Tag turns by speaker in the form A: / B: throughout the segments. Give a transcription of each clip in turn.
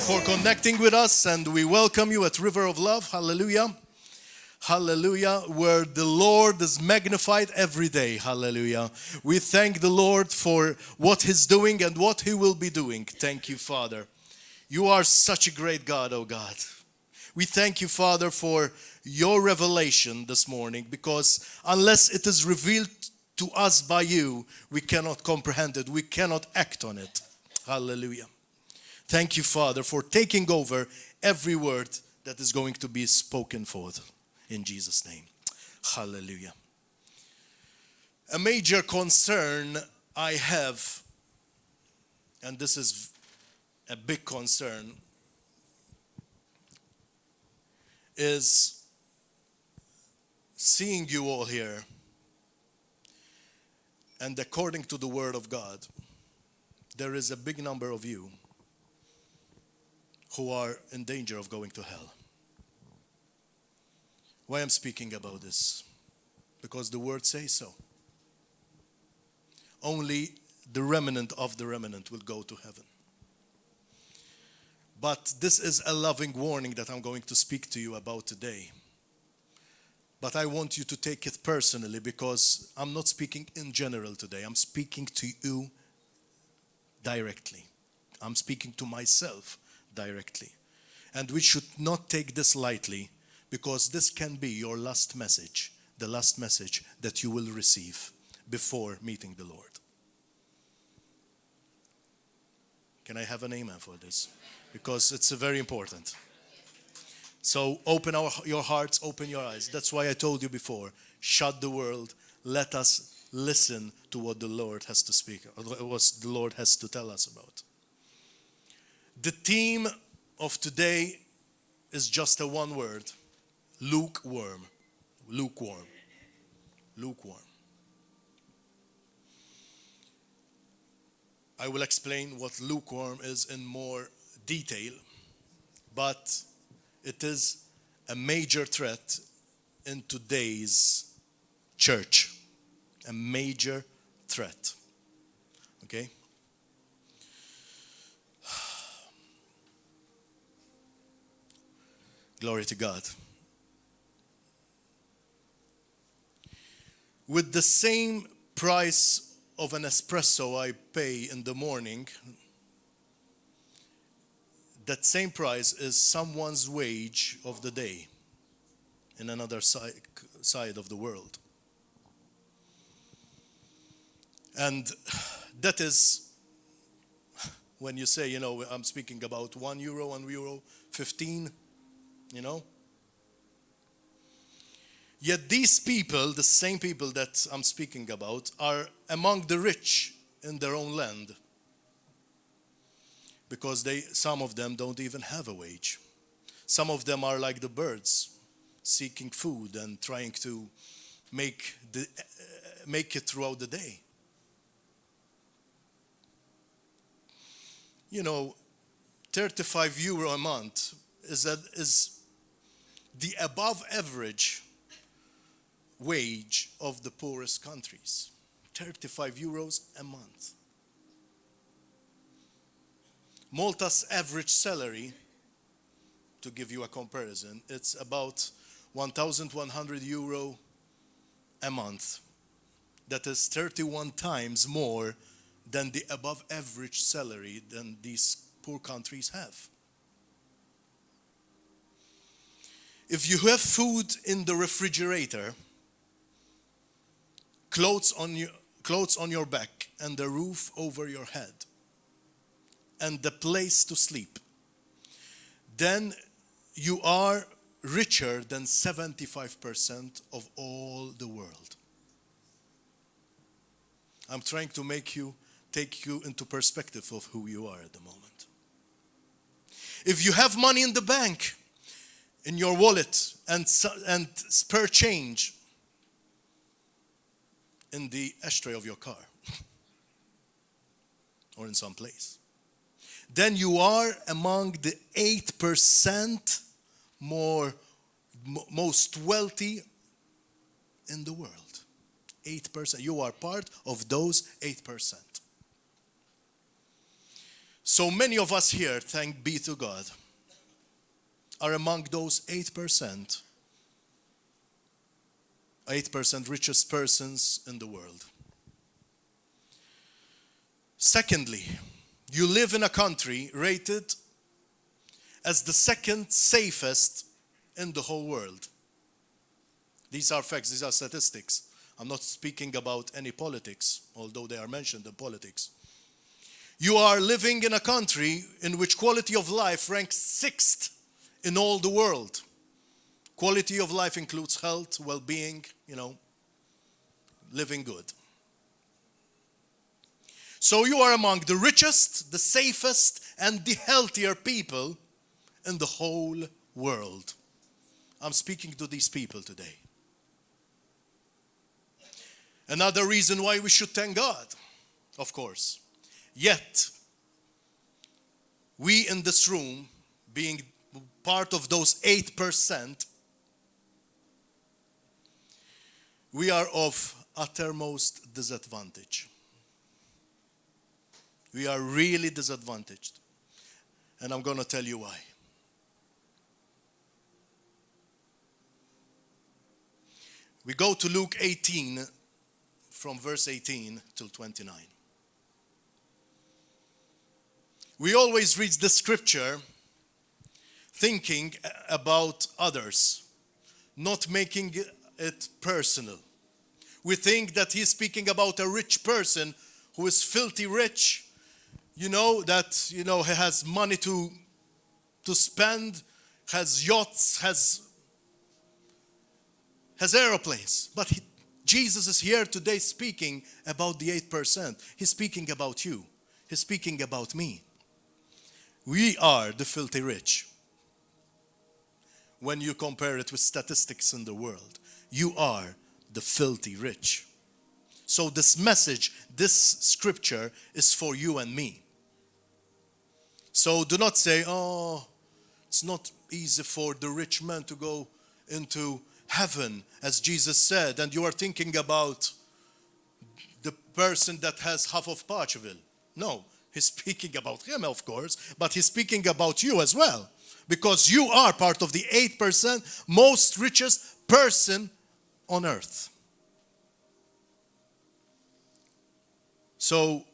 A: for connecting with us, and we welcome you at River of Love. Hallelujah. Hallelujah. Where the Lord is magnified every day. Hallelujah. We thank the Lord for what He's doing and what He will be doing. Thank you, Father. You are such a great God, oh God. We thank you, Father, for your revelation this morning, because unless it is revealed to us by you, we cannot comprehend it. We cannot act on it. Hallelujah. Thank you, Father, for taking over every word that is going to be spoken forth. In Jesus' name. Hallelujah. A major concern I have, and this is a big concern, is seeing you all here, and according to the Word of God, there is a big number of you who are in danger of going to hell. Why I'm speaking about this? Because the Word says so. Only the remnant of the remnant will go to heaven. But this is a loving warning that I'm going to speak to you about today. But I want you to take it personally, because I'm not speaking in general today. I'm speaking to you directly. I'm speaking to myself directly. And we should not take this lightly, because this can be your last message, the last message that you will receive before meeting the Lord. Can I have an amen for this? Because it's very important. So open your hearts, open your eyes. That's why I told you before, shut the world. Let us listen to what the Lord has to speak, or what the Lord has to tell us about. The theme of today is just a one word: lukewarm. Lukewarm. Lukewarm. I will explain what lukewarm is in more detail, but it is a major threat in today's church. A major threat. Okay? Glory to God. With the same price of an espresso I pay in the morning, that same price is someone's wage of the day in another side of the world. And that is when you say, I'm speaking about €1, €1.15, Yet these people, the same people that I'm speaking about, are among the rich in their own land. Because some of them don't even have a wage. Some of them are like the birds, seeking food and trying to make it throughout the day. 35 euro a month is the above average wage of the poorest countries. 35 euros a month. Malta's average salary, to give you a comparison, it's about 1,100 euro a month. That is 31 times more than the above average salary than these poor countries have. If you have food in the refrigerator, clothes on your back, and a roof over your head, and the place to sleep, then you are richer than 75% of all the world. I'm trying to take you into perspective of who you are at the moment. If you have money in the bank, in your wallet, and spare change in the ashtray of your car or in some place, then you are among the 8% most wealthy in the world. 8%. You are part of those 8%. So many of us here, thank be to God, are among those 8% richest persons in the world. Secondly, you live in a country rated as the second safest in the whole world. These are facts, these are statistics. I'm not speaking about any politics, although they are mentioned in politics. You are living in a country in which quality of life ranks 6th in all the world. Quality of life includes health, well-being, living good. So you are among the richest, the safest, and the healthier people in the whole world. I'm speaking to these people today. Another reason why we should thank God, of course. Yet, we in this room, being part of those 8%, we are of uttermost disadvantage. We are really disadvantaged. And I'm going to tell you why. We go to Luke 18, from verse 18 till 29. We always read the scripture thinking about others, not making it personal. We think that he's speaking about a rich person who is filthy rich, he has money to spend, has yachts, has aeroplanes. But Jesus is here today speaking about the 8%. He's speaking about you. He's speaking about me. We are the filthy rich. When you compare it with statistics in the world, you are the filthy rich. So this message, this scripture is for you and me. So do not say, it's not easy for the rich man to go into heaven, as Jesus said, and you are thinking about the person that has half of Parchville. No, he's speaking about him, of course, but he's speaking about you as well, because you are part of the 8% most richest person on earth. So,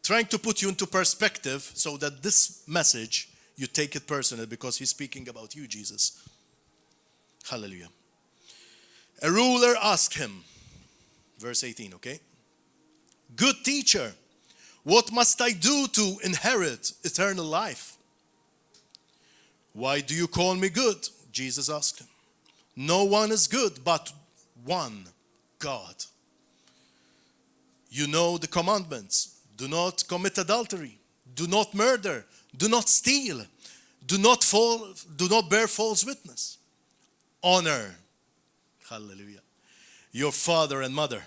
A: trying to put you into perspective so that this message, you take it personally, because he's speaking about you, Jesus. Hallelujah. A ruler asked him, verse 18, okay? Good teacher, what must I do to inherit eternal life? Why do you call me good? Jesus asked him. No one is good but one, God. You know the commandments. Do not commit adultery. Do not murder. Do not steal. Do not bear false witness. Honor, hallelujah, your father and mother.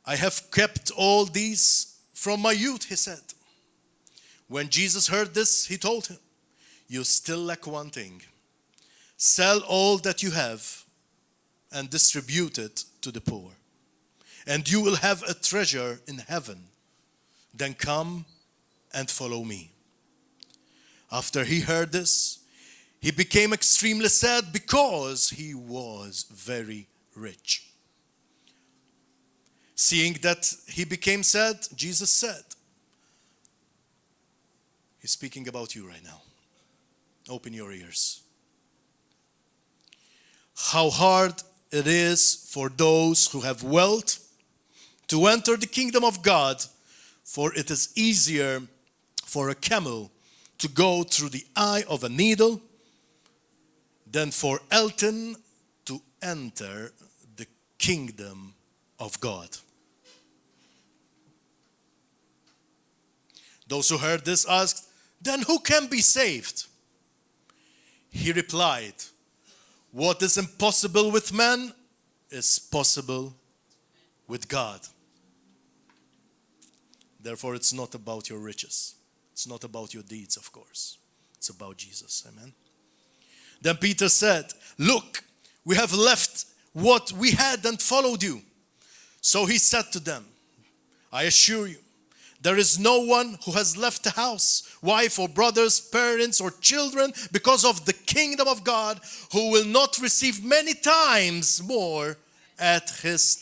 A: I have kept all these from my youth, he said. When Jesus heard this, he told him, you still lack one thing. Sell all that you have and distribute it to the poor, and you will have a treasure in heaven. Then come and follow me. After he heard this, he became extremely sad because he was very rich. Seeing that he became sad, Jesus said, he's speaking about you right now. Open your ears. How hard it is for those who have wealth to enter the kingdom of God, for it is easier for a camel to go through the eye of a needle than for Alton to enter the kingdom of God. Those who heard this asked, then who can be saved? He replied, what is impossible with man is possible with God. Therefore, it's not about your riches. It's not about your deeds, of course. It's about Jesus. Amen. Then Peter said, look, we have left what we had and followed you. So he said to them, I assure you, There is no one who has left a house, wife or brothers, parents or children because of the kingdom of God who will not receive many times more at this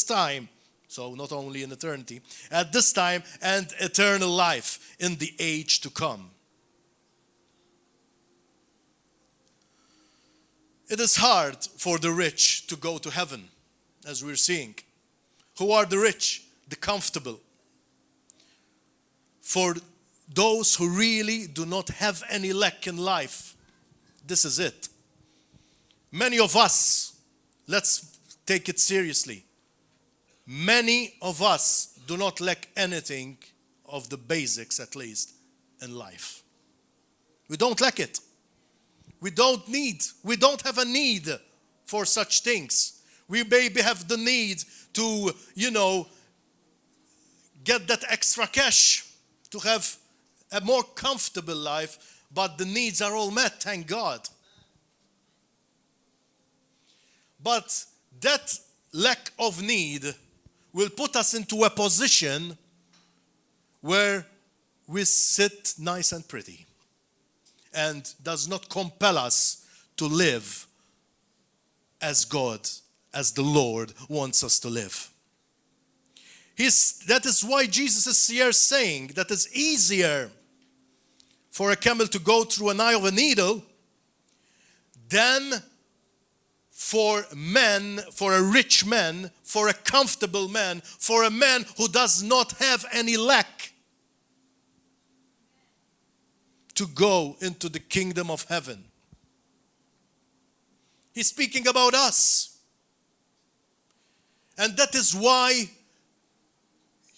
A: time. So not only in eternity, at this time and eternal life in the age to come. It is hard for the rich to go to heaven, as we're seeing. Who are the rich? The comfortable. For those who really do not have any lack in life, this is it. Many of us, let's take it seriously. Many of us do not lack anything of the basics, at least, in life. We don't lack it. We don't have a need for such things. We maybe have the need to, get that extra cash to have a more comfortable life, but the needs are all met, thank God. But that lack of need will put us into a position where we sit nice and pretty and does not compel us to live as God, as the Lord wants us to live. That is why Jesus is here saying that it's easier for a camel to go through an eye of a needle than for a rich man, for a comfortable man, for a man who does not have any lack to go into the kingdom of heaven. He's speaking about us. And that is why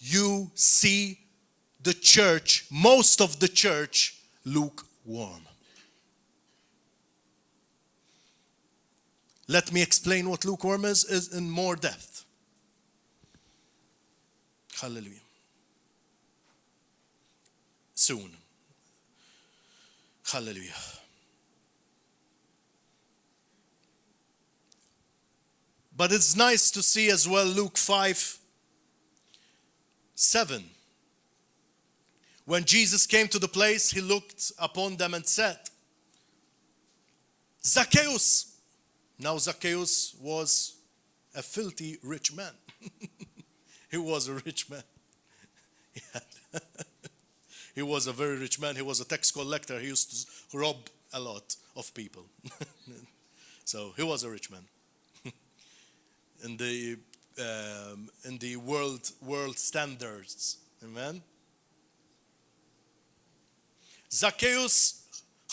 A: you see the church, most of the church, lukewarm. Let me explain what lukewarm is in more depth. Hallelujah. Soon. Hallelujah. But it's nice to see as well Luke 5:7. When Jesus came to the place, he looked upon them and said, Zacchaeus. Now Zacchaeus was a filthy rich man. He was a rich man. He was a very rich man. He was a tax collector. He used to rob a lot of people. So he was a rich man. In the world standards. Amen. Zacchaeus,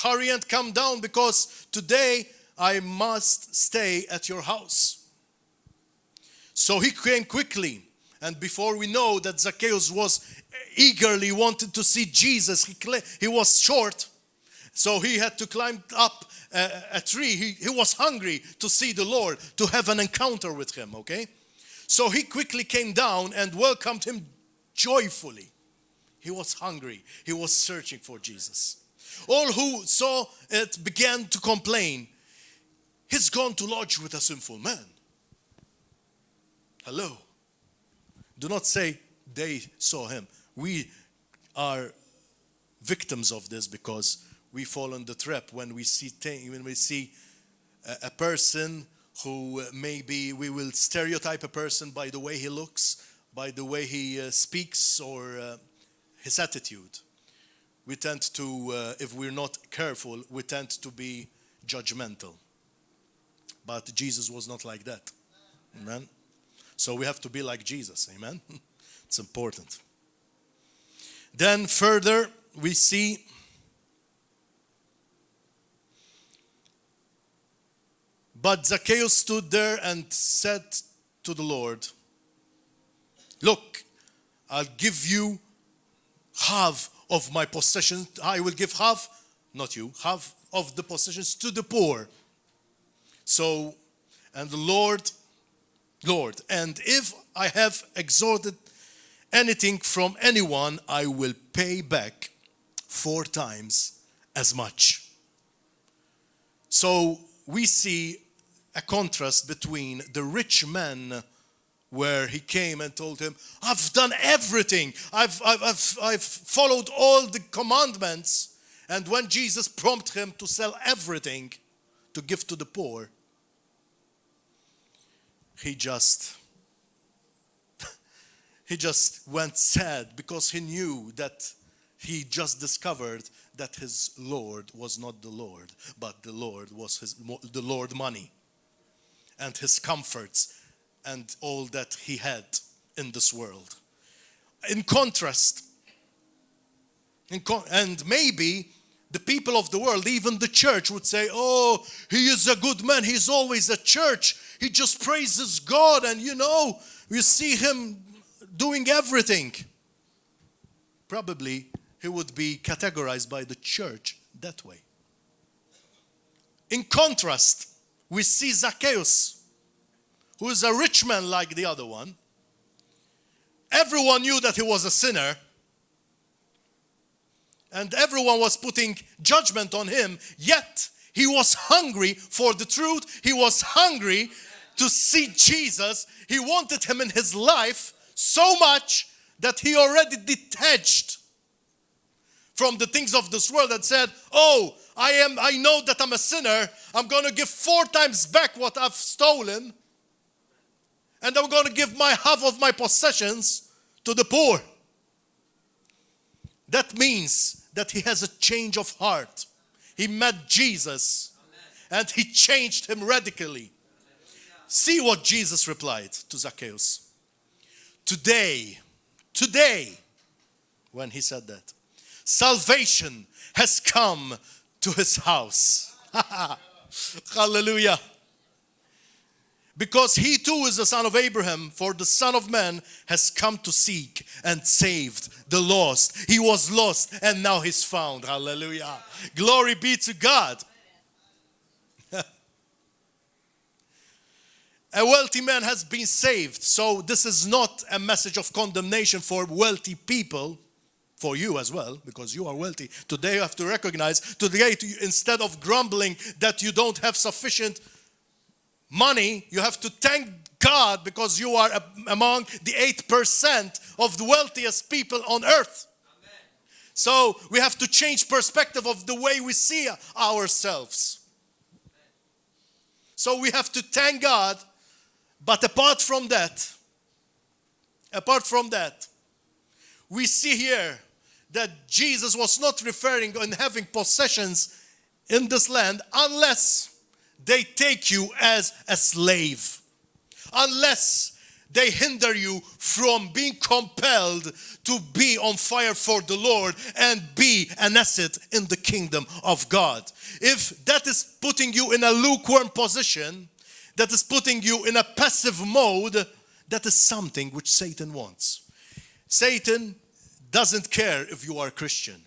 A: hurry and come down, because today I must stay at your house. So he came quickly, and before we know that Zacchaeus was eagerly wanted to see Jesus, he was short, so he had to climb up a tree. He was hungry to see the Lord, to have an encounter with him, okay? So he quickly came down and welcomed him joyfully. He was hungry. He was searching for Jesus. All who saw it began to complain. He's gone to lodge with a sinful man. Hello. Do not say they saw him. We are victims of this because we fall in the trap when we see a person who maybe we will stereotype a person by the way he looks, by the way he speaks, or his attitude. We tend to, if we're not careful, we tend to be judgmental. But Jesus was not like that. Amen. So we have to be like Jesus. Amen. It's important. Then further we see but Zacchaeus stood there and said to the Lord, look, I'll give you half of my possessions. I will give half, not you, half of the possessions to the poor. So, and the Lord, and if I have extorted anything from anyone, I will pay back 4 times as much. So we see a contrast between the rich man where he came and told him, I've done everything. I've followed all the commandments. And when Jesus prompted him to sell everything to give to the poor, he just went sad because he knew that he just discovered that his Lord was not the Lord, but the Lord was the Lord money and his comforts and all that he had in this world. In contrast, and maybe the people of the world, even the church, would say, oh, he is a good man. He's always at church. He just praises God. And you see him doing everything. Probably he would be categorized by the church that way. In contrast, we see Zacchaeus, who is a rich man like the other one. Everyone knew that he was a sinner. And everyone was putting judgment on him. Yet, he was hungry for the truth. He was hungry to see Jesus. He wanted him in his life so much that he already detached from the things of this world and said, oh, I know that I'm a sinner. I'm going to give 4 times back what I've stolen. And I'm going to give my half of my possessions to the poor. That means that he has a change of heart. He met Jesus. And he changed him radically. See what Jesus replied to Zacchaeus. Today, when he said that, salvation has come to his house. Hallelujah. Because he too is the son of Abraham, for the Son of Man has come to seek and saved the lost. He was lost and now he's found. Hallelujah. Glory be to God. A wealthy man has been saved. So this is not a message of condemnation for wealthy people, for you as well, because you are wealthy. Today you have to recognize, today instead of grumbling that you don't have sufficient money, you have to thank God because you are among the 8% of the wealthiest people on earth. Amen. So we have to change perspective of the way we see ourselves. Amen. So we have to thank God. But apart from that, we see here that Jesus was not referring on having possessions in this land unless they take you as a slave. Unless they hinder you from being compelled to be on fire for the Lord and be an asset in the kingdom of God. If that is putting you in a lukewarm position, that is putting you in a passive mode, that is something which Satan wants. Satan doesn't care if you are a Christian.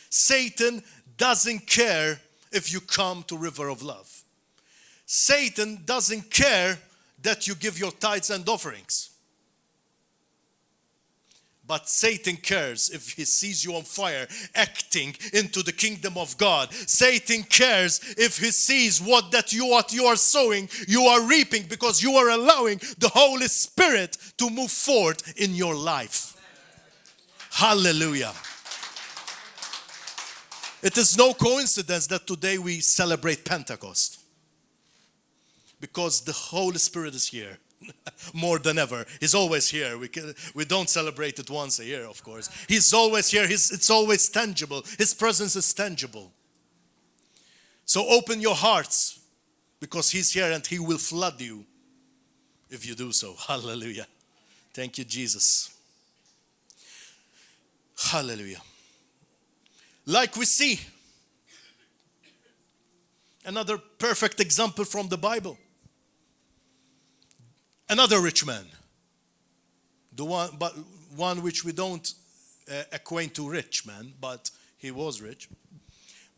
A: Satan doesn't care if you come to River of Love. Satan doesn't care that you give your tithes and offerings. But Satan cares if he sees you on fire, acting into the kingdom of God. Satan cares if he sees what you are sowing, you are reaping, because you are allowing the Holy Spirit to move forward in your life. Hallelujah. It is no coincidence that today we celebrate Pentecost, because the Holy Spirit is here. More than ever. He's always here. We don't celebrate it once a year, of course. He's always here. It's always tangible. His presence is tangible. So open your hearts, because he's here and he will flood you if you do so. Hallelujah. Thank you, Jesus. Hallelujah. Like we see another perfect example from the Bible. Another rich man, the one which we don't acquaint to rich man, but he was rich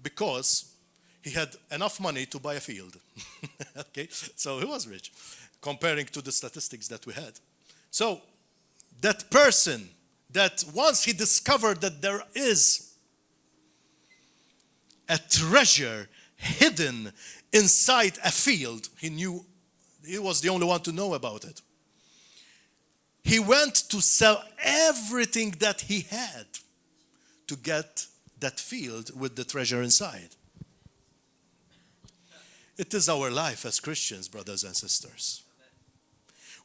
A: because he had enough money to buy a field. Okay, so he was rich, comparing to the statistics that we had. So that person, that once he discovered that there is a treasure hidden inside a field, he knew. He was the only one to know about it. he went to sell everything that he had to get that field with the treasure inside. It is our life as Christians, brothers and sisters.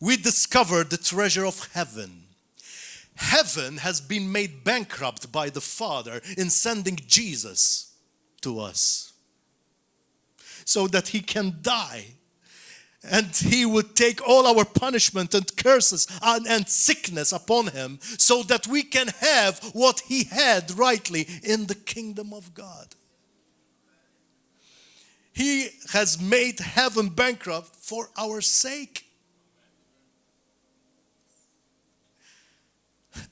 A: We discovered the treasure of heaven. Heaven has been made bankrupt by the Father in sending Jesus to us so that he can die and he would take all our punishment and curses and sickness upon him so that we can have what he had rightly in the kingdom of God. He has made heaven bankrupt for our sake.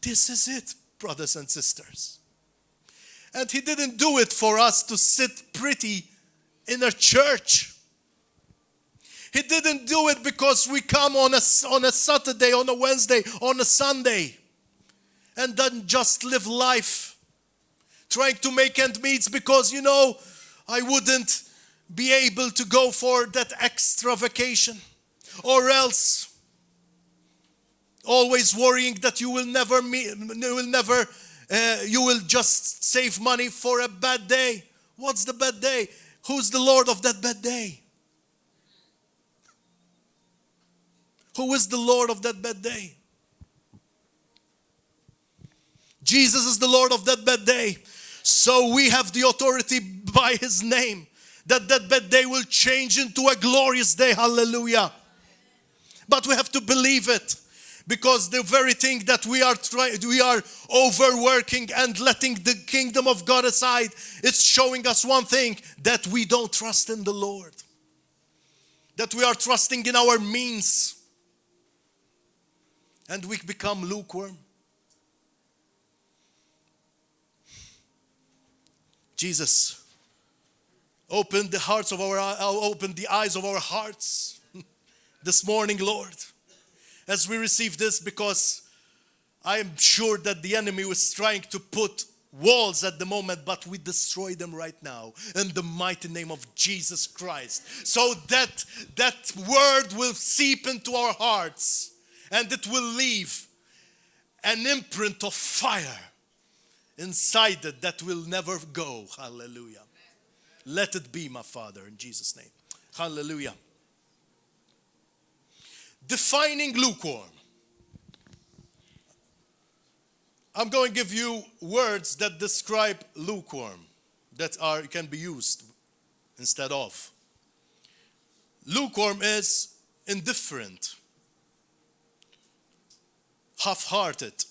A: This is it, brothers and sisters. And he didn't do it for us to sit pretty in a church. He didn't do it because we come on a Saturday, on a Wednesday, on a Sunday, and then just live life trying to make ends meet because, I wouldn't be able to go for that extra vacation, or else always worrying that you will just save money for a bad day. What's the bad day? Who's the Lord of that bad day? Who is the Lord of that bad day? Jesus is the Lord of that bad day. So we have the authority by his name that bad day will change into a glorious day. Hallelujah. But we have to believe it. Because the very thing that we are overworking and letting the kingdom of God aside, it's showing us one thing, that we don't trust in the Lord. That we are trusting in our means. And we become lukewarm. Jesus opened the eyes of our hearts this morning, Lord. As we receive this, because I am sure that the enemy was trying to put walls at the moment, but we destroy them right now in the mighty name of Jesus Christ. So that word will seep into our hearts and it will leave an imprint of fire inside it that will never go. Hallelujah. Let it be, my Father, in Jesus' name. Hallelujah. Defining lukewarm. I'm going to give you words that describe lukewarm that can be used instead of. Lukewarm is indifferent, half-hearted,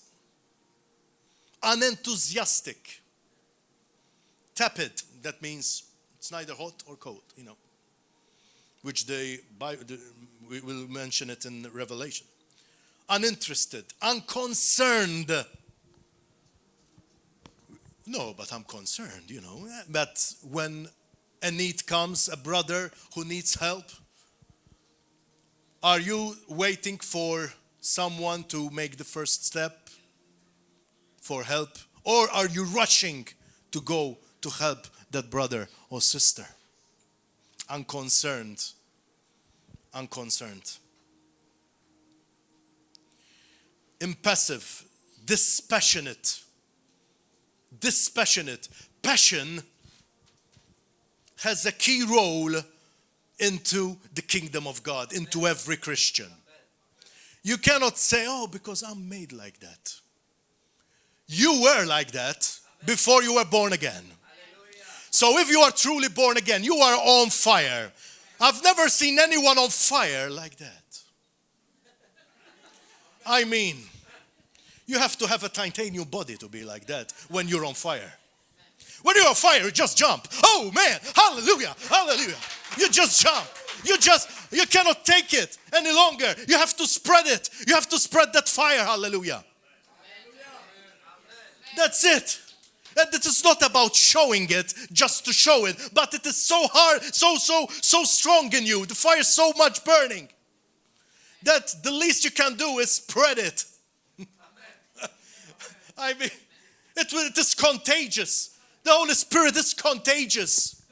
A: unenthusiastic, tepid. That means it's neither hot or cold, which we will mention it in Revelation. Uninterested, unconcerned. No, but I'm concerned, But when a need comes, a brother who needs help, are you waiting for someone to make the first step for help? Or are you rushing to go to help that brother or sister? Unconcerned. Impassive, dispassionate. Passion has a key role into the kingdom of God, into every Christian. You cannot say, because I'm made like that. You were like that before you were born again. So if you are truly born again, you are on fire. I've never seen anyone on fire like that. I mean, you have to have a titanium body to be like that when you're on fire. When you're on fire, you just jump. Oh man, hallelujah, hallelujah. You just jump. You cannot take it any longer. You have to spread it. You have to spread that fire, hallelujah. That's it. And it is not about showing it just to show it, but it is so hard, so strong in you. The fire is so much burning that the least you can do is spread it. I mean, it is contagious. The Holy Spirit is contagious.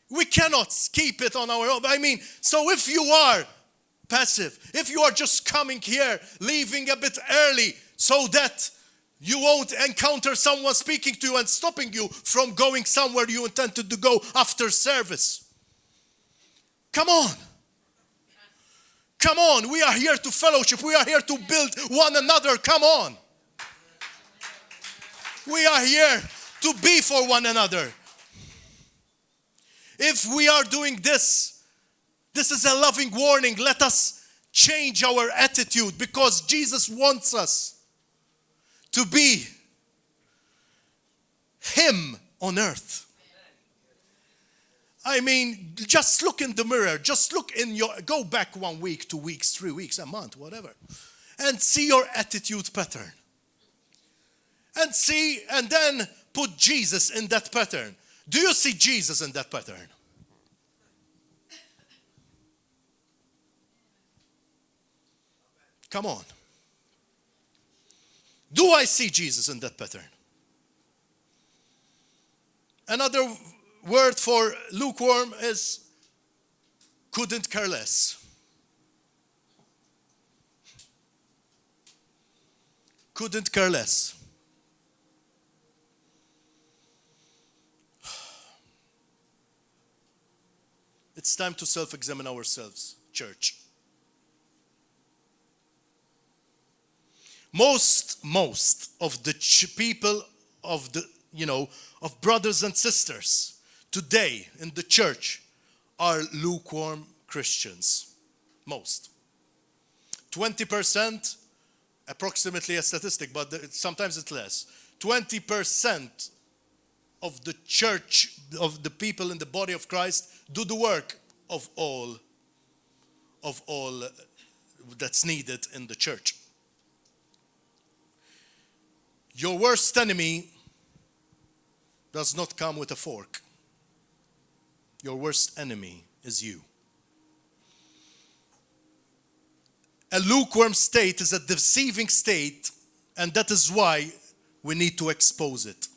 A: We cannot keep it on our own. I mean, so if you are passive. If you are just coming here, leaving a bit early so that you won't encounter someone speaking to you and stopping you from going somewhere you intended to go after service. Come on. Come on. We are here to fellowship. We are here to build one another. Come on. We are here to be for one another. If we are doing this, this is a loving warning. Let us change our attitude because Jesus wants us to be Him on earth. I mean, just look in the mirror. Just look go back 1 week, 2 weeks, 3 weeks, a month, whatever. And see your attitude pattern. And then put Jesus in that pattern. Do you see Jesus in that pattern? Come on. Do I see Jesus in that pattern? Another word for lukewarm is couldn't care less. Couldn't care less. It's time to self-examine ourselves, church. Most of the people of of brothers and sisters today in the church are lukewarm Christians. Most. 20%, approximately a statistic, but sometimes it's less. 20% of the church, of the people in the body of Christ, do the work of all that's needed in the church. Your worst enemy does not come with a fork. Your worst enemy is you. A lukewarm state is a deceiving state, and that is why we need to expose it.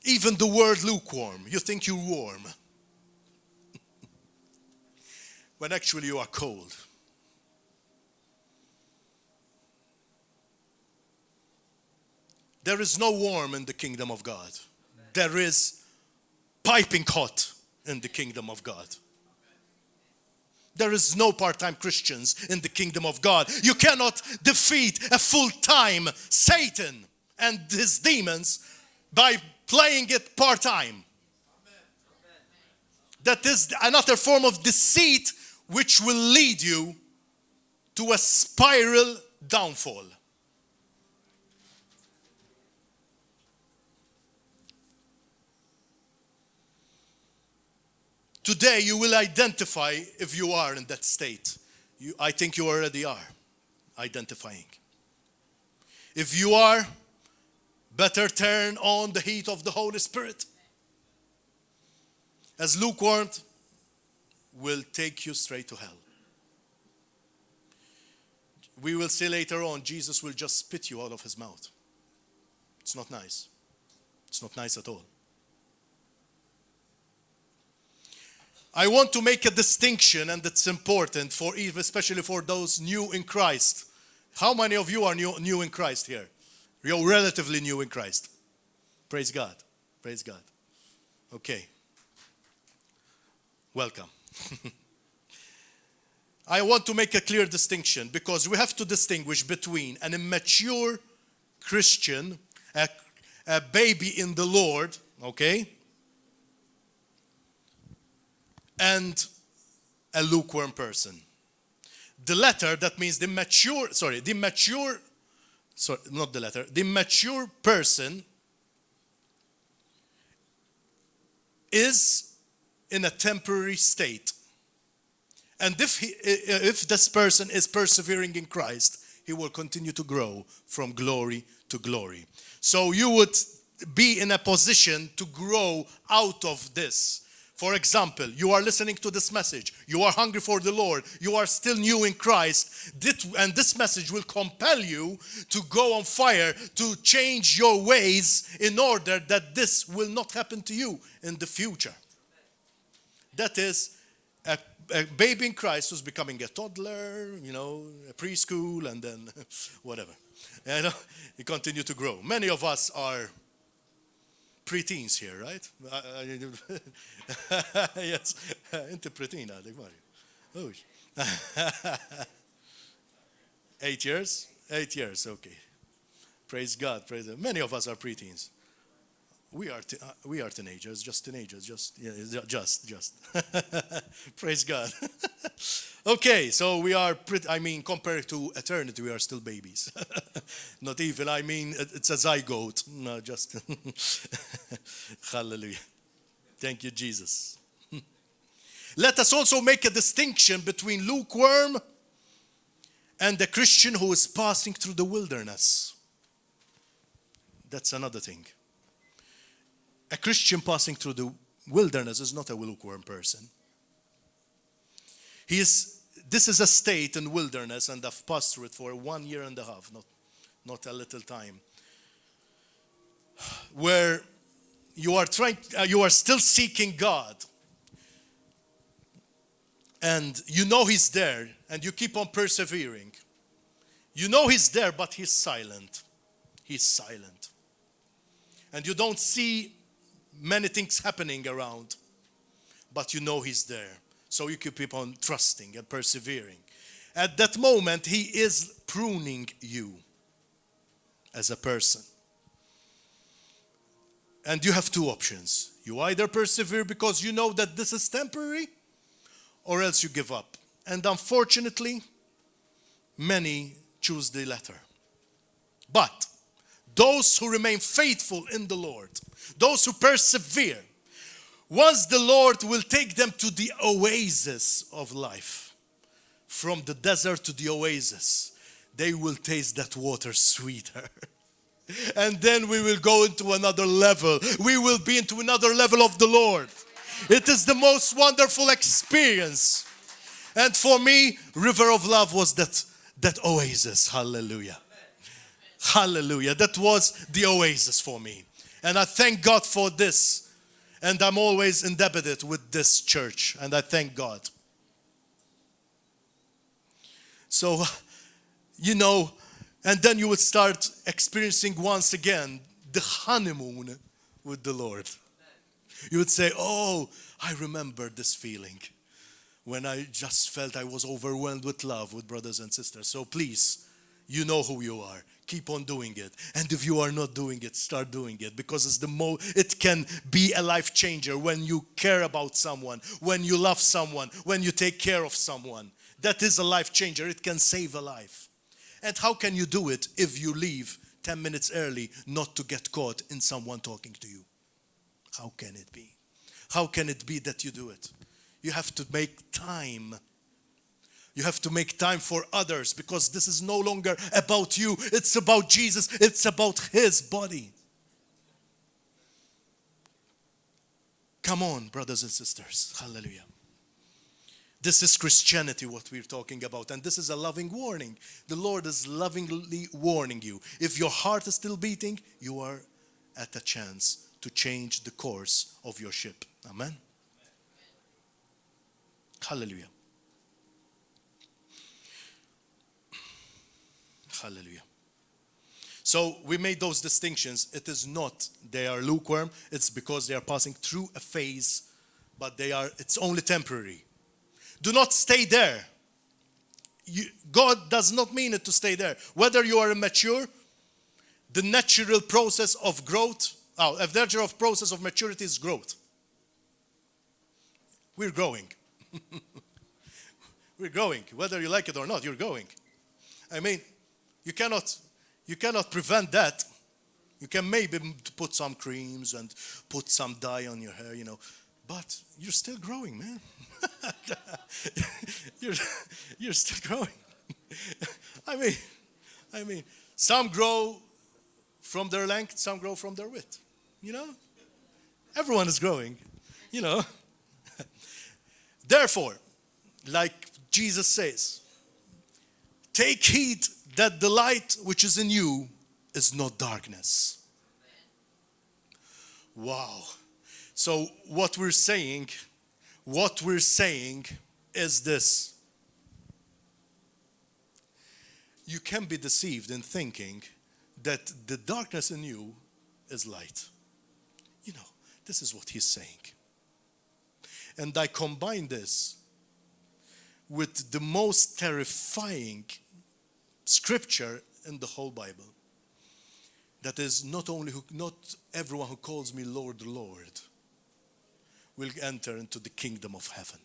A: Even the word lukewarm, you think you're warm. When actually you are cold. There is no warm in the kingdom of God. There is piping hot in the kingdom of God. There is no part-time Christians in the kingdom of God. You cannot defeat a full-time Satan and his demons by playing it part-time. That is another form of deceit which will lead you to a spiral downfall. Today you will identify if you are in that state. I think you already are identifying. If you are, better turn on the heat of the Holy Spirit. As lukewarm will take you straight to hell. We will see later on, Jesus will just spit you out of his mouth. It's not nice. It's not nice at all. I want to make a distinction, and it's important for especially for those new in Christ. How many of you are new in Christ here? You're relatively new in Christ. Praise God. Praise God. Okay. Welcome. I want to make a clear distinction because we have to distinguish between an immature Christian, a baby in the Lord, okay, and a lukewarm person. The mature person is in a temporary state. And if this person is persevering in Christ, he will continue to grow from glory to glory. So you would be in a position to grow out of this. For example, you are listening to this message. You are hungry for the Lord. You are still new in Christ. And this message will compel you to go on fire, to change your ways in order that this will not happen to you in the future. That is a a baby in Christ who's becoming a toddler, a preschool, and then whatever. You continue to grow. Many of us are preteens here, right? Yes, into preteen, I think. Oh. 8 years? 8 years, okay. Praise God. Many of us are preteens. We are teenagers, just. Praise God. Okay, so we are compared to eternity, we are still babies. Not even, it's a zygote. No, just. Hallelujah. Thank you, Jesus. Let us also make a distinction between lukewarm and the Christian who is passing through the wilderness. That's another thing. A Christian passing through the wilderness is not a lukewarm person. This is a state in wilderness, and I've passed through it for 1.5 years, not a little time, where you are still seeking God, and He's there, and you keep on persevering. He's there, but He's silent. He's silent. And you don't see many things happening around, but He's there. So you keep on trusting and persevering. At that moment, He is pruning you as a person. And you have two options. You either persevere because you know that this is temporary, or else you give up. And unfortunately, many choose the latter. But those who remain faithful in the Lord, those who persevere, once the Lord will take them to the oasis of life, from the desert to the oasis, they will taste that water sweeter. And then we will go into another level. We will be into another level of the Lord. It is the most wonderful experience. And for me, River of Love was that oasis. Hallelujah. Hallelujah. That was the oasis for me. And I thank God for this. And I'm always indebted with this church. And I thank God. So, and then you would start experiencing once again the honeymoon with the Lord. You would say, oh, I remember this feeling when I just felt I was overwhelmed with love with brothers and sisters. So please, you know who you are. Keep on doing it. And if you are not doing it, start doing it. Because it can be a life changer when you care about someone, when you love someone, when you take care of someone. That is a life changer. It can save a life. And how can you do it if you leave 10 minutes early not to get caught in someone talking to you? How can it be? How can it be that you do it? You have to make time. You have to make time for others, because this is no longer about you. It's about Jesus. It's about His body. Come on, brothers and sisters. Hallelujah. This is Christianity, what we're talking about. And this is a loving warning. The Lord is lovingly warning you. If your heart is still beating, you are at a chance to change the course of your ship. Amen. Hallelujah. Hallelujah. So we made those distinctions. It is not they are lukewarm. It's because they are passing through a phase, but it's only temporary. Do not stay there. God does not mean it to stay there. Whether you are immature, the natural process of growth, a natural process of maturity is growth. We're growing. We're growing. Whether you like it or not, you're growing. You cannot prevent that. You can maybe put some creams and put some dye on your hair, but you're still growing, man. You're still growing. Some grow from their length, some grow from their width. Everyone is growing, Therefore, like Jesus says, take heed that the light which is in you is not darkness. Wow. So what we're saying is this. You can be deceived in thinking that the darkness in you is light. You know, this is what he's saying. And I combine this with the most terrifying scripture in the whole Bible. That is, not everyone who calls me Lord, Lord will enter into the kingdom of heaven.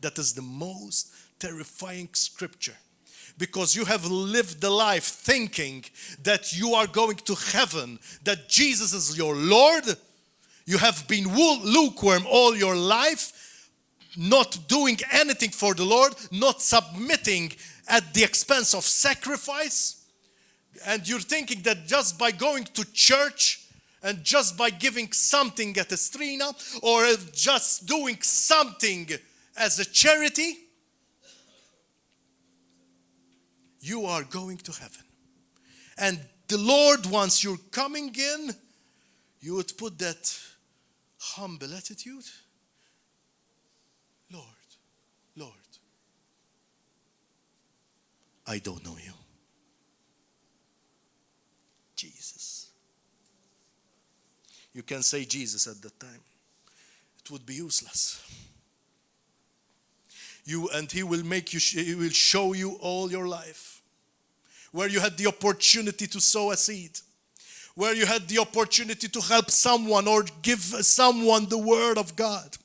A: That is the most terrifying scripture. Because you have lived the life thinking that you are going to heaven, that Jesus is your Lord. You have been lukewarm all your life, not doing anything for the Lord, not submitting at the expense of sacrifice. And you're thinking that just by going to church and just by giving something at a strina or just doing something as a charity, you are going to heaven. And the Lord, once you're coming in, you would put that humble attitude. Lord, Lord, I don't know you. Jesus. You can say Jesus at that time. It would be useless. And he will he will show you all your life. Where you had the opportunity to sow a seed. Where you had the opportunity to help someone or give someone the word of God.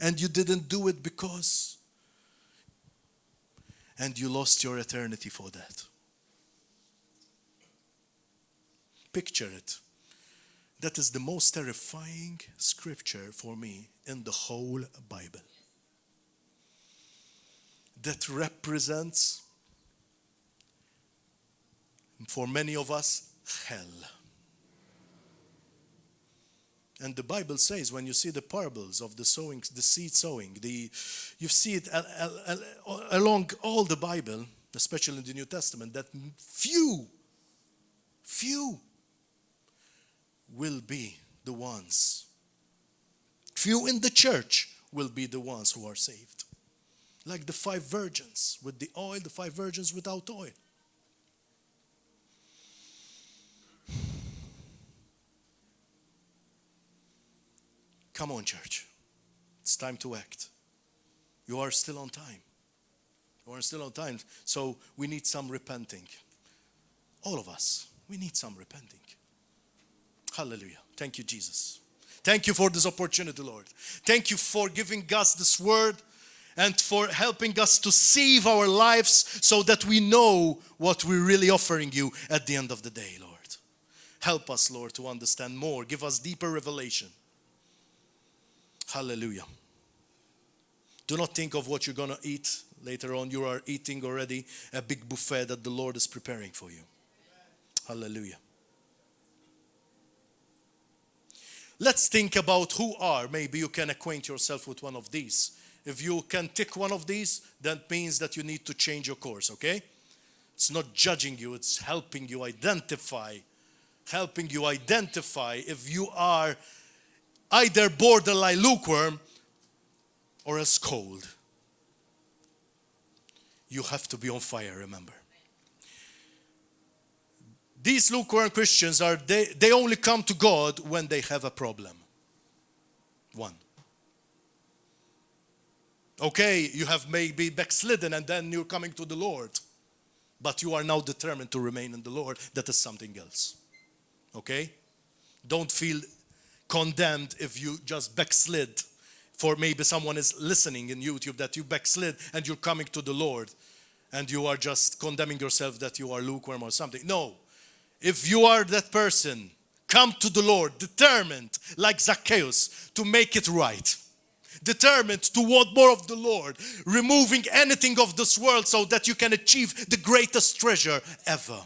A: And you didn't do it and you lost your eternity for that. Picture it. That is the most terrifying scripture for me in the whole Bible. That represents, for many of us, hell. And the Bible says, when you see the parables of the sowing, the seed sowing, you see it along all the Bible, especially in the New Testament, that few will be the ones. Few in the church will be the ones who are saved. Like the 5 virgins with the oil, the 5 virgins without oil. Come on, church. It's time to act. You are still on time. You are still on time. So we need some repenting. All of us, we need some repenting. Hallelujah. Thank you, Jesus. Thank you for this opportunity, Lord. Thank you for giving us this word and for helping us to save our lives so that we know what we're really offering you at the end of the day, Lord. Help us, Lord, to understand more. Give us deeper revelation. Hallelujah. Do not think of what you're going to eat later on. You are eating already a big buffet that the Lord is preparing for you. Hallelujah. Let's think about who are. Maybe you can acquaint yourself with one of these. If you can tick one of these, that means that you need to change your course, okay? It's not judging you, it's helping you identify if you are either borderline lukewarm or as cold. You have to be on fire, remember. These lukewarm Christians they only come to God when they have a problem. 1. Okay, you have maybe backslidden and then you're coming to the Lord. But you are now determined to remain in the Lord. That is something else. Okay? Don't feel condemned if you just backslid. For maybe someone is listening in YouTube that you backslid and you're coming to the Lord. And you are just condemning yourself that you are lukewarm or something. No. If you are that person, come to the Lord, determined, like Zacchaeus, to make it right. Determined to want more of the Lord, removing anything of this world so that you can achieve the greatest treasure ever.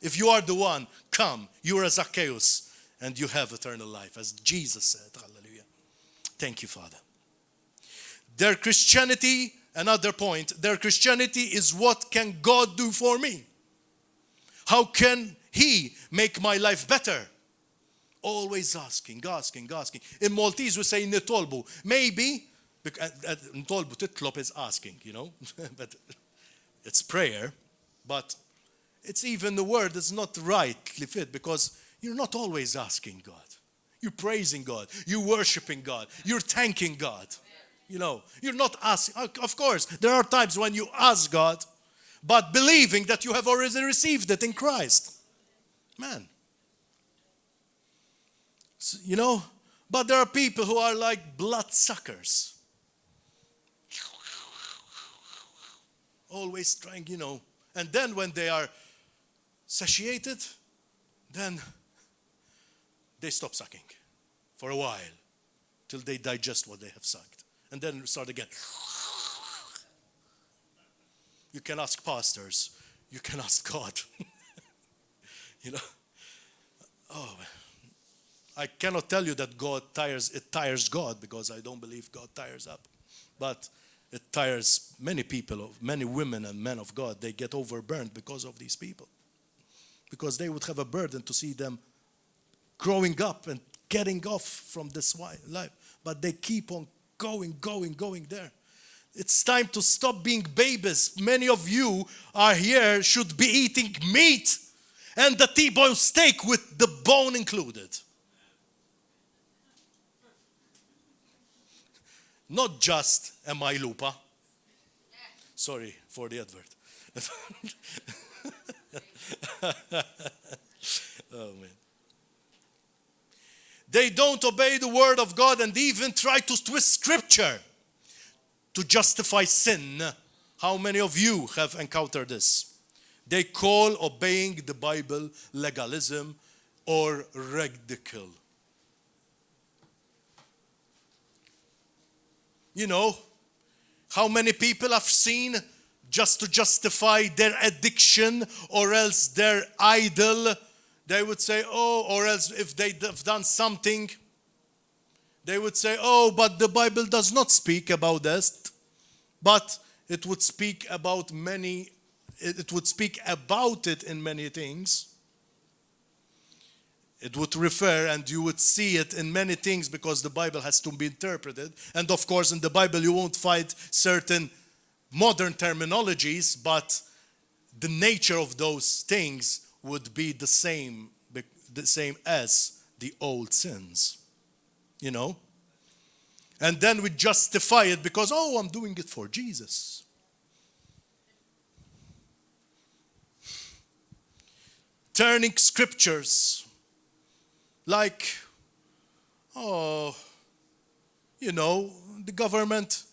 A: If you are the one, come. You are a Zacchaeus and you have eternal life, as Jesus said. Hallelujah. Thank you, Father. Their Christianity, another point, their Christianity is what can God do for me? How can He make my life better? Always asking. In Maltese we say nitolbu. Maybe Ntolbu titlob is asking, you know. But it's prayer. But it's even the word is not rightly fit because you're not always asking God. You're praising God. You're worshiping God. You're thanking God. You know, you're not asking. Of course, there are times when you ask God, but believing that you have already received it in Christ. Man. So, you know, but there are people who are like bloodsuckers. Always trying, you know. And then when they are satiated, then they stop sucking for a while till they digest what they have sucked. And then start again. You can ask pastors. You can ask God. You know. Oh, man. I cannot tell you that it tires God because I don't believe God tires up. But it tires many people, many women and men of God. They get overburned because of these people. Because they would have a burden to see them growing up and getting off from this life. But they keep on going there. It's time to stop being babies. Many of you are here should be eating meat and the T-bone steak with the bone included. Not just a mailupa. Sorry for the advert. Oh, man. They don't obey the word of God and even try to twist scripture to justify sin. How many of you have encountered this? They call obeying the Bible legalism or radical. You know, how many people I've seen just to justify their addiction or else their idol, they would say, oh, or else if they have done something, they would say, oh, but the Bible does not speak about this, but it would speak about it in many things. It would refer and you would see it in many things because the Bible has to be interpreted. And of course in the Bible you won't find certain modern terminologies, but the nature of those things would be the same as the old sins. You know? And then we justify it because, oh, I'm doing it for Jesus. Turning scriptures like, oh, you know, the government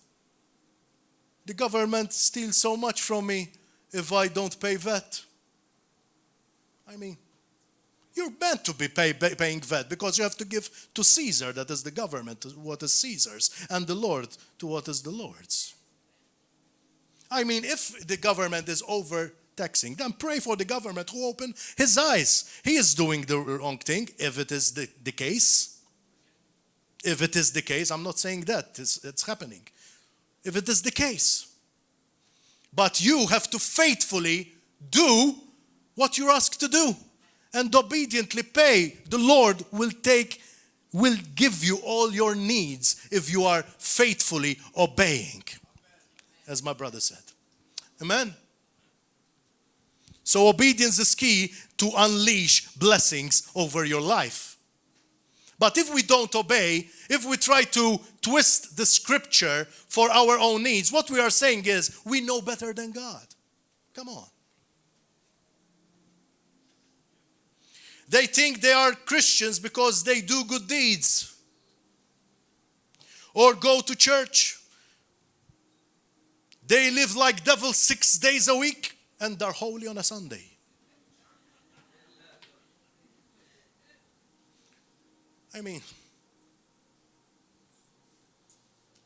A: steals so much from me if I don't pay VAT. I mean, you're meant to be paying VAT because you have to give to Caesar, that is the government, to what is Caesar's, and the Lord to what is the Lord's. I mean, if the government is overtaxing, then pray for the government who open his eyes. He is doing the wrong thing, if it is the case. If it is the case, I'm not saying that it's happening. If it is the case. But you have to faithfully do what you're asked to do. And obediently pay. The Lord will give you all your needs if you are faithfully obeying. As my brother said. Amen. So obedience is key to unleash blessings over your life. But if we don't obey, if we try to twist the scripture for our own needs, what we are saying is we know better than God. Come on. They think they are Christians because they do good deeds or go to church. They live like devils 6 days a week and are holy on a Sunday. I mean,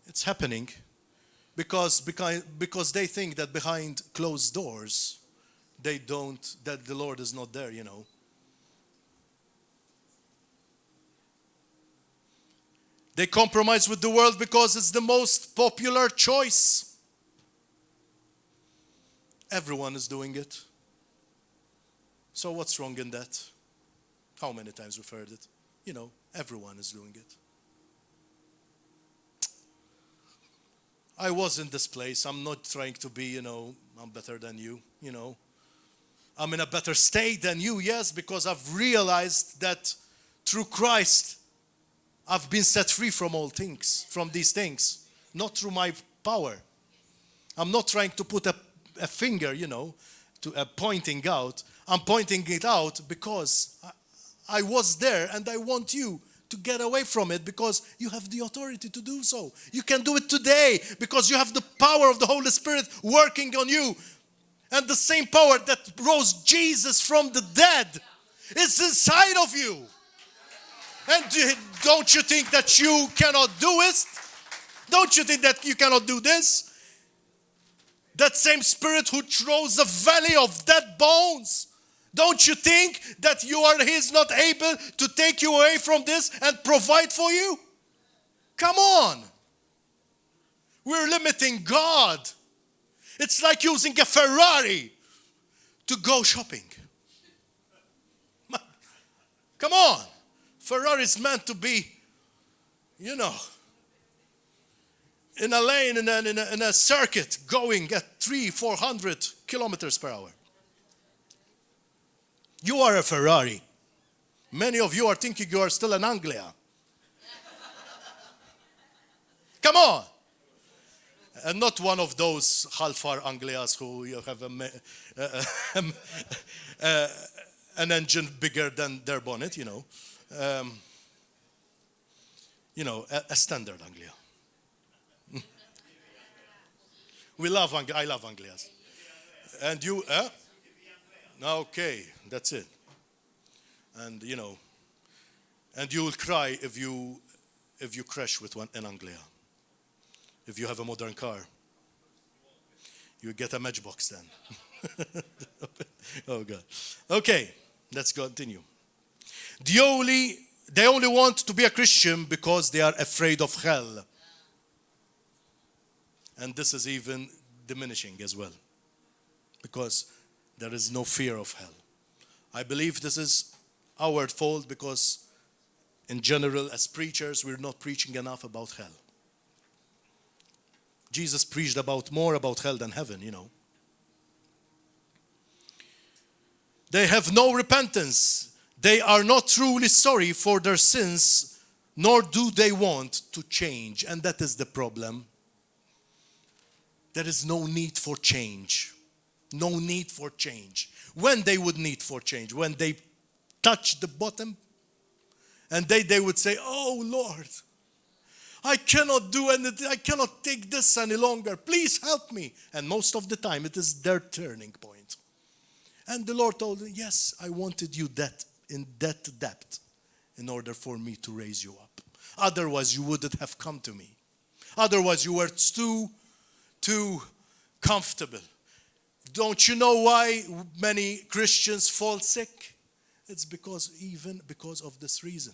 A: it's happening because they think that behind closed doors, that the Lord is not there, you know. They compromise with the world because it's the most popular choice. Everyone is doing it. So what's wrong in that? How many times we've heard it? You know, everyone is doing it. I was in this place. I'm not trying to be, I'm better than you, I'm in a better state than you, yes, because I've realized that through Christ, I've been set free from all things, from these things, not through my power. I'm not trying to put a finger, to pointing out. I'm pointing it out because I was there, and I want you to get away from it because you have the authority to do so. You can do it today because you have the power of the Holy Spirit working on you. And the same power that rose Jesus from the dead is inside of you. And don't you think that you cannot do it? Don't you think that you cannot do this? That same Spirit who rose the valley of dead bones. Don't you think that He's not able to take you away from this and provide for you? Come on. We're limiting God. It's like using a Ferrari to go shopping. Come on. Ferrari is meant to be, in a lane, in a circuit, going at 300-400 kilometers per hour. You are a Ferrari. Many of you are thinking you are still an Anglia. Come on. And not one of those half-hour Anglias who you have an engine bigger than their bonnet, a standard Anglia. I love Anglias. And you, okay, that's it. And and you will cry if you crash with an Anglia. If you have a modern car, you get a matchbox then. Oh God. Okay, let's continue. They only want to be a Christian because they are afraid of hell. And this is even diminishing as well, because there is no fear of hell. I believe this is our fault because in general, as preachers, we're not preaching enough about hell. Jesus preached more about hell than heaven, They have no repentance. They are not truly sorry for their sins, nor do they want to change. And that is the problem. There is no need for change. No need for change. When they would need for change? When they touch the bottom? And they would say, oh Lord, I cannot do anything. I cannot take this any longer. Please help me. And most of the time, it is their turning point. And the Lord told them, yes, I wanted you in that depth in order for me to raise you up. Otherwise, you wouldn't have come to me. Otherwise, you were too comfortable. Don't you know why many Christians fall sick? It's because of this reason.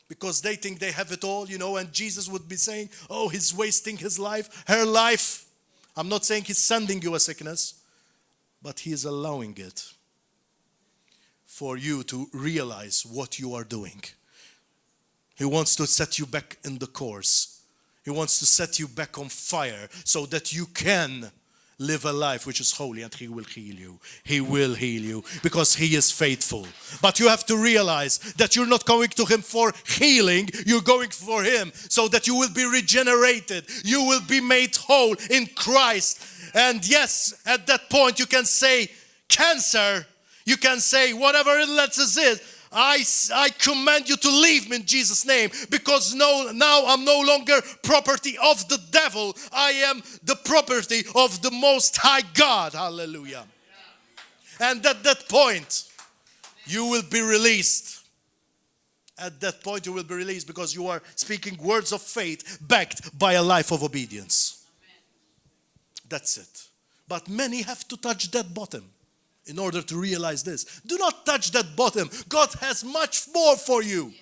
A: Because they think they have it all, and Jesus would be saying, oh, he's wasting his life, her life. I'm not saying he's sending you a sickness, but he is allowing it for you to realize what you are doing. He wants to set you back in the course. He wants to set you back on fire so that you can live a life which is holy, and he will heal you. He will heal you because he is faithful. But you have to realize that you're not going to him for healing. You're going for him so that you will be regenerated. You will be made whole in Christ. And yes, at that point you can say cancer. You can say whatever illness it is. I command you to leave me in Jesus' name, because now I'm no longer property of the devil. I am the property of the Most High God. Hallelujah. And at that point, you will be released. At that point, you will be released because you are speaking words of faith backed by a life of obedience. That's it. But many have to touch that bottom in order to realize this. Do not touch that bottom. God has much more for you.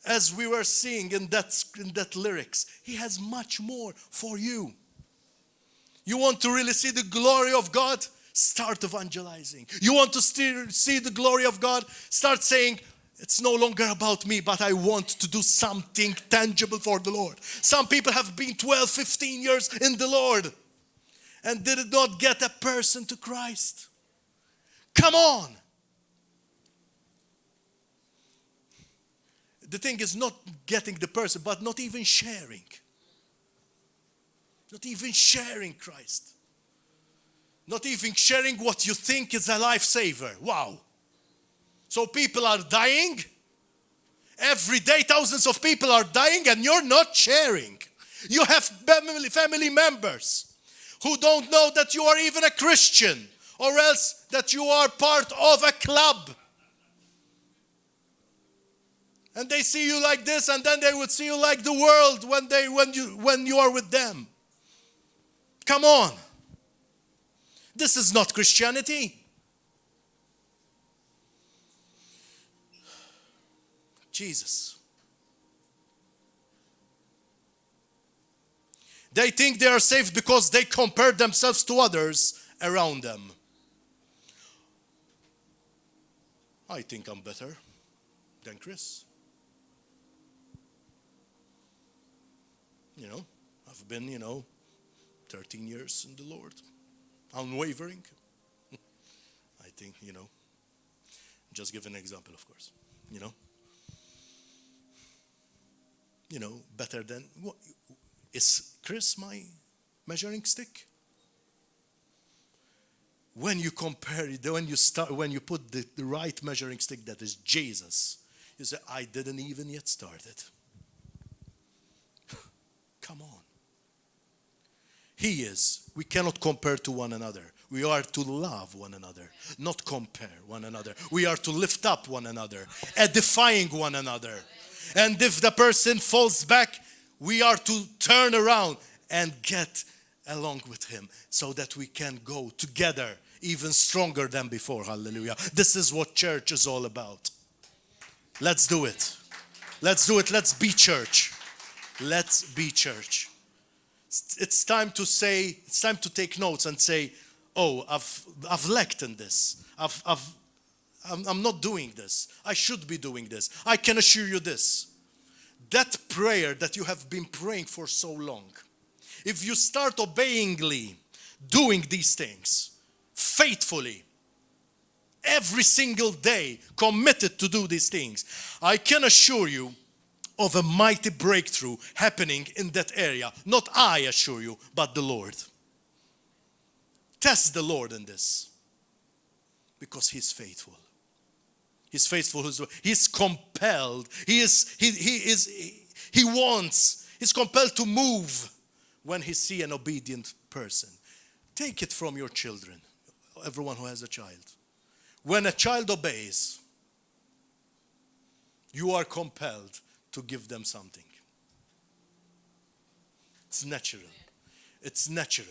A: As we were seeing in that lyrics, he has much more for you. You want to really see the glory of God? Start evangelizing. You want to see the glory of God? Start saying, It's no longer about me, but I want to do something tangible for the Lord. Some people have been 12, 15 years in the Lord and did not get a person to Christ. Come on. The thing is not getting the person, but not even sharing. Not even sharing Christ. Not even sharing what you think is a lifesaver. Wow. So people are dying. Every day thousands of people are dying and you're not sharing. You have family members who don't know that you are even a Christian, or else that you are part of a club. And they see you like this, and then they would see you like the world when you are with them. Come on. This is not Christianity. Jesus. They think they are saved because they compare themselves to others around them. I think I'm better than Chris. I've been, 13 years in the Lord. Unwavering. I think, just give an example, of course. Better than, what? Is Chris my measuring stick? When you compare it, when you put the right measuring stick, that is Jesus, you say, I didn't even yet start it. Come on. He is. We cannot compare to one another. We are to love one another, not compare one another. We are to lift up one another, edifying one another. And if the person falls back, we are to turn around and get along with him so that we can go together even stronger than before. Hallelujah. This is what church is all about. Let's do it. Let's do it. Let's be church. Let's be church. It's time to take notes and say, oh, I've lacked in this. I'm not doing this. I should be doing this. I can assure you this. That prayer that you have been praying for so long, if you start obeyingly doing these things, faithfully, every single day, committed to do these things, I can assure you of a mighty breakthrough happening in that area. Not I assure you, but the Lord. Test the Lord in this, because He's faithful. He's faithful. He's compelled. He's compelled to move when he sees an obedient person. Take it from your children, everyone who has a child. When a child obeys, you are compelled to give them something. It's natural. It's natural.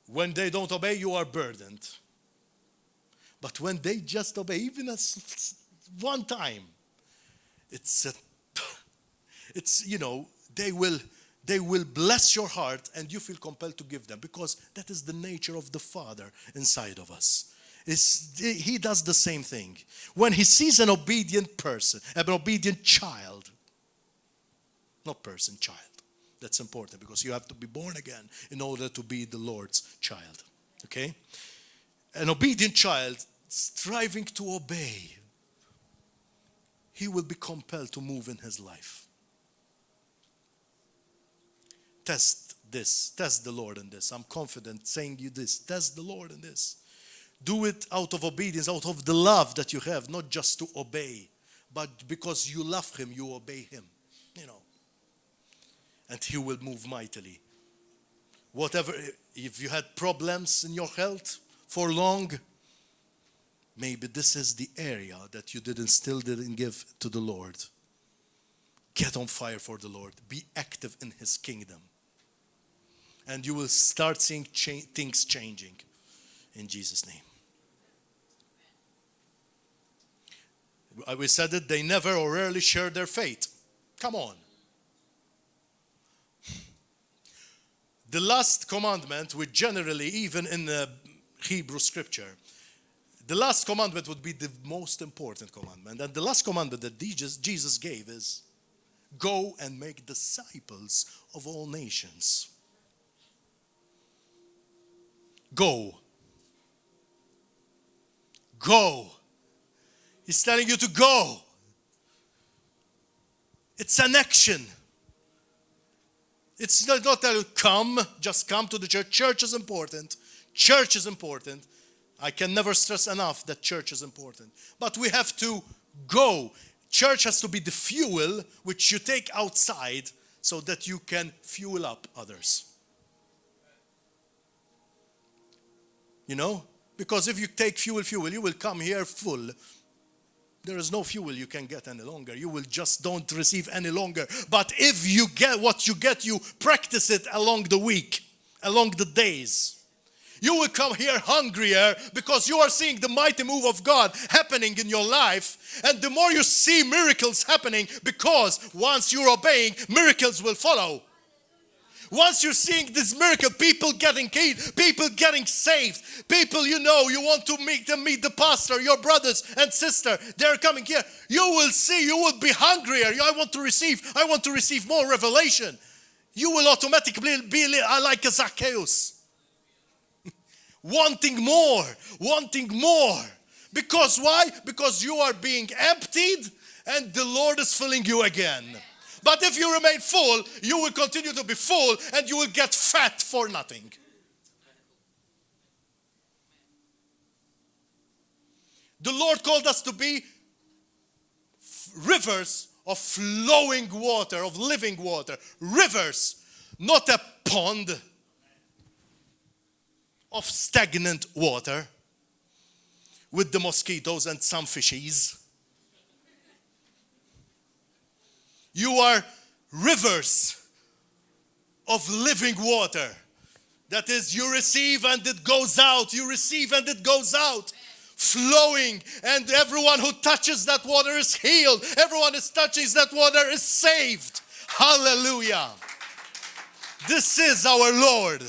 A: When they don't obey, you are burdened. But when they just obey, even one time, they will bless your heart, and you feel compelled to give them, because that is the nature of the Father inside of us. He does the same thing. When he sees an obedient person, an obedient child, not person, child. That's important, because you have to be born again in order to be the Lord's child. Okay? An obedient child striving to obey, he will be compelled to move in his life. Test this. Test the Lord in this. I'm confident saying you this. Test the Lord in this. Do it out of obedience, out of the love that you have, not just to obey, but because you love him, you obey him. And he will move mightily. Whatever, if you had problems in your health for long, maybe this is the area that you still didn't give to the Lord. Get on fire for the Lord. Be active in his kingdom. And you will start seeing things changing in Jesus' name. We said it, they never or rarely share their faith. Come on. The last commandment, which generally, even in the Hebrew scripture, The last commandment would be the most important commandment. And the last commandment that Jesus gave is, go and make disciples of all nations. Go. Go. He's telling you to go. It's an action. It's not telling you, come, just come to the church. Church is important. Church is important. I can never stress enough that church is important. But we have to go. Church has to be the fuel which you take outside so that you can fuel up others. You know? Because if you take fuel, you will come here full. There is no fuel you can get any longer. You will just don't receive any longer. But if you get what you get, you practice it along the week, along the days. You will come here hungrier because you are seeing the mighty move of God happening in your life. And the more you see miracles happening, because once you're obeying, miracles will follow. Once you're seeing this miracle, people getting healed, people getting saved, people you want to meet the pastor, your brothers and sister, they're coming here. You will see, you will be hungrier. I want to receive more revelation. You will automatically be like a Zacchaeus. Wanting more. Because why? Because you are being emptied and the Lord is filling you again. But if you remain full, you will continue to be full and you will get fat for nothing. The Lord called us to be rivers of flowing water, of living water. Rivers, not a pond of stagnant water with the mosquitoes and some fishies. You are rivers of living water. That is, you receive and it goes out. You receive and it goes out. Flowing. And everyone who touches that water is healed. Everyone who touches that water is saved. Hallelujah. This is our Lord.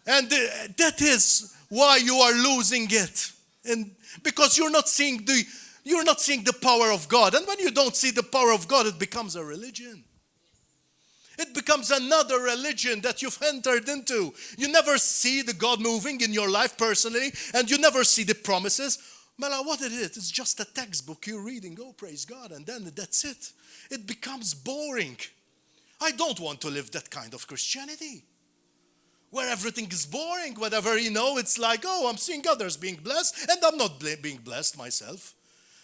A: And that is why you are losing it. And because you're not seeing the power of God. And when you don't see the power of God, it becomes a religion. It becomes another religion that you've entered into. You never see the God moving in your life personally, and you never see the promises. Well, what it is, it's just a textbook you're reading. Oh, praise God, and then that's it. It becomes boring. I don't want to live that kind of Christianity, where everything is boring, whatever, it's like, oh, I'm seeing others being blessed, and I'm not being blessed myself.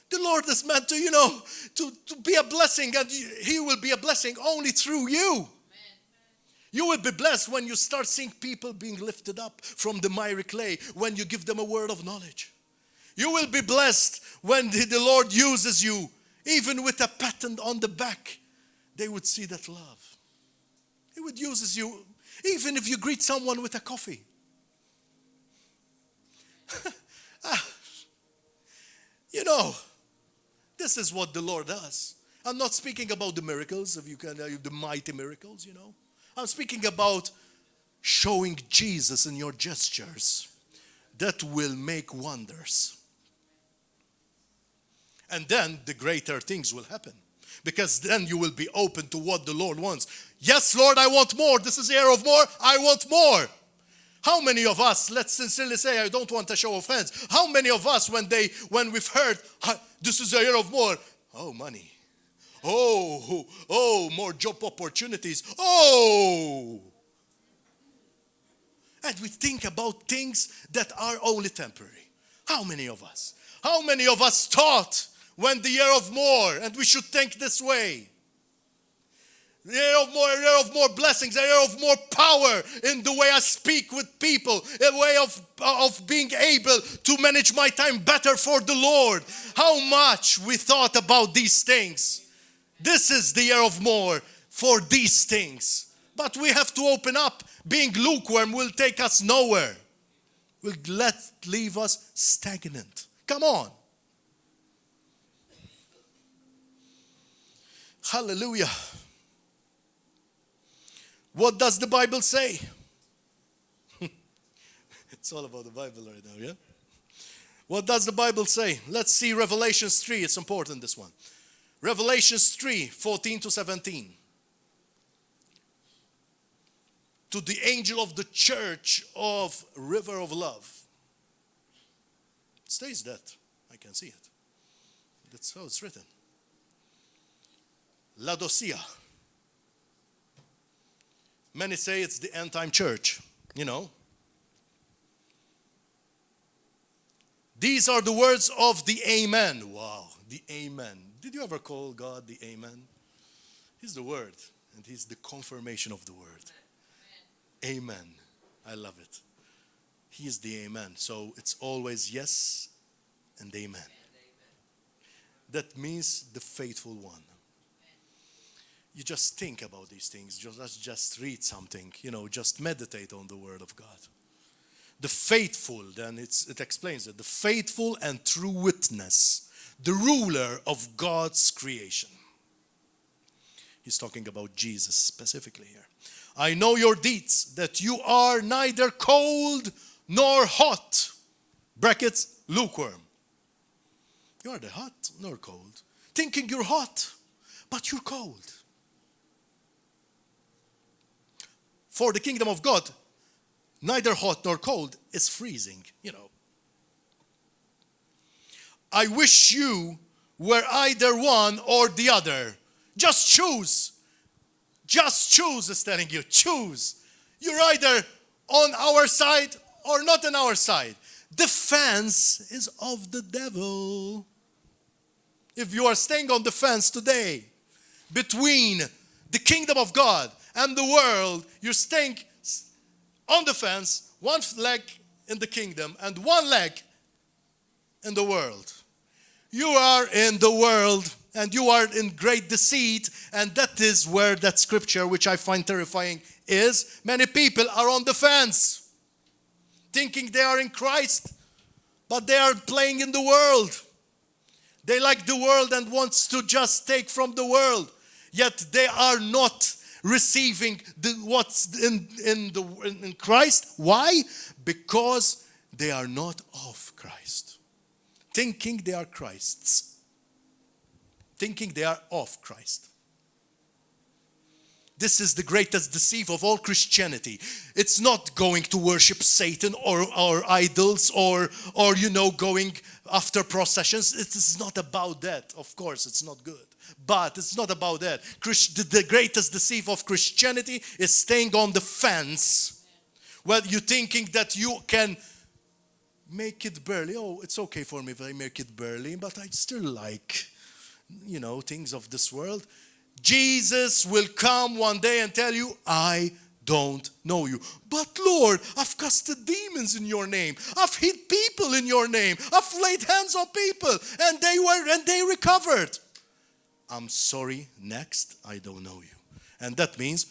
A: The Lord is meant to, to be a blessing, and He will be a blessing only through you. Amen. You will be blessed when you start seeing people being lifted up from the miry clay, when you give them a word of knowledge. You will be blessed when the Lord uses you, even with a pat on the back. They would see that love. He would use you, even if you greet someone with a coffee. This is what the Lord does. I'm not speaking about the miracles, if you can, the mighty miracles, I'm speaking about showing Jesus in your gestures that will make wonders. And then the greater things will happen. Because then you will be open to what the Lord wants. Yes, Lord, I want more. This is the year of more. I want more. How many of us, let's sincerely say, I don't want a show of hands. How many of us, when we've heard, this is a year of more. Oh, money. Oh, more job opportunities. Oh. And we think about things that are only temporary. How many of us? How many of us thought when the year of more, and we should think this way. A year of more blessings, a year of more power in the way I speak with people, a way of being able to manage my time better for the Lord. How much we thought about these things. This is the year of more for these things. But we have to open up. Being lukewarm will take us nowhere. Will leave us stagnant. Come on. Hallelujah. What does the Bible say? It's all about the Bible right now, yeah? What does the Bible say? Let's see Revelation 3. It's important, this one. Revelation 3, 14 to 17. To the angel of the church of River of Love. It says that. I can see it. That's how it's written. Laodicea. Many say it's the end time church, you know. These are the words of the Amen. Wow, the Amen. Did you ever call God the Amen? He's the Word, and He's the confirmation of the Word. Amen. I love it. He is the Amen. So it's always yes and Amen. That means the faithful one. You just think about these things. Just read something. You know, just meditate on the Word of God. The faithful, then it explains it. The faithful and true witness. The ruler of God's creation. He's talking about Jesus specifically here. I know your deeds, that you are neither cold nor hot. Brackets, lukewarm. You are neither hot nor cold. Thinking you're hot, but you're cold. For the kingdom of God, neither hot nor cold is freezing, you know. I wish you were either one or the other. Just choose. Just choose, is telling you. Choose. You're either on our side or not on our side. The fence is of the devil. If you are staying on the fence today, between the kingdom of God and the world, you're staying on the fence, one leg in the kingdom and one leg in the world. You are in the world and you are in great deceit, and that is where that scripture, which I find terrifying, is. Many people are on the fence, thinking they are in Christ, but they are playing in the world. They like the world and wants to just take from the world, yet they are not receiving what's in Christ. Why? Because they are not of Christ. Thinking they are Christ's. Thinking they are of Christ. This is the greatest deceit of all Christianity. It's not going to worship Satan or idols or going after processions. It is not about that. Of course, it's not good. But it's not about that. The greatest deceit of Christianity is staying on the fence. Well, you're thinking that you can make it barely. Oh, it's okay for me if I make it barely, but I still like, things of this world. Jesus will come one day and tell you, I don't know you. But Lord, I've casted demons in your name. I've hit people in your name. I've laid hands on people and they recovered. I'm sorry, next, I don't know you. And that means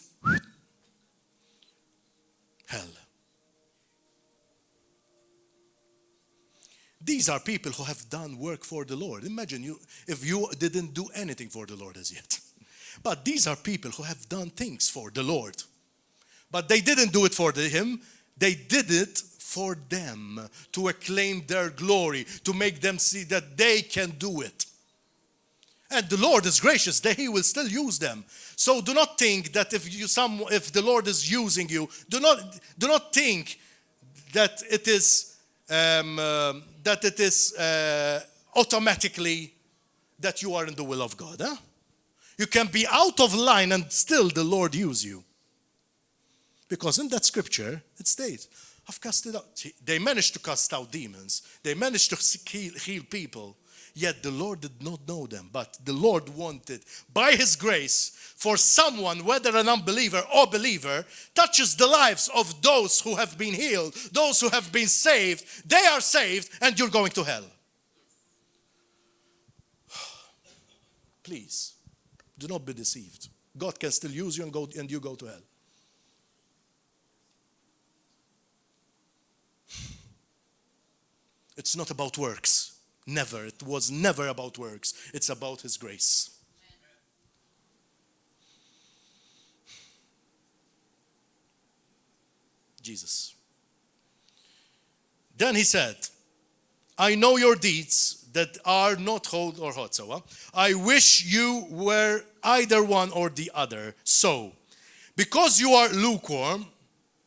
A: hell. These are people who have done work for the Lord. Imagine if you didn't do anything for the Lord as yet. But these are people who have done things for the Lord. But they didn't do it for Him. They did it for them, to acclaim their glory, to make them see that they can do it. And the Lord is gracious, that He will still use them. So do not think that if the Lord is using you, do not think that it is automatically that you are in the will of God. Huh? You can be out of line and still the Lord use you. Because in that scripture, it states, I've cast it out. They managed to cast out demons. They managed to heal people. Yet the Lord did not know them. But the Lord wanted, by His grace, for someone, whether an unbeliever or believer, touches the lives of those who have been healed, those who have been saved. They are saved and you're going to hell. Please, do not be deceived. God can still use you and you go to hell. It's not about works. Never. It was never about works. It's about His grace. Jesus. Then He said, I know your deeds that are not cold or hot. So I wish you were either one or the other. So, because you are lukewarm,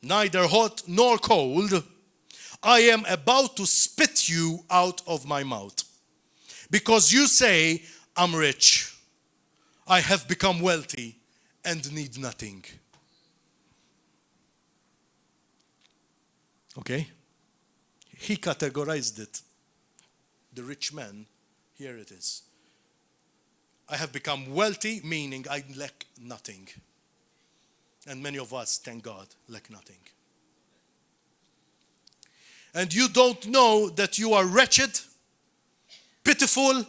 A: neither hot nor cold, I am about to spit you out of my mouth. Because you say, I'm rich, I have become wealthy and need nothing. Okay? He categorized it. The rich man, here it is. I have become wealthy, meaning I lack nothing. And many of us, thank God, lack nothing. And you don't know that you are wretched, pitiful,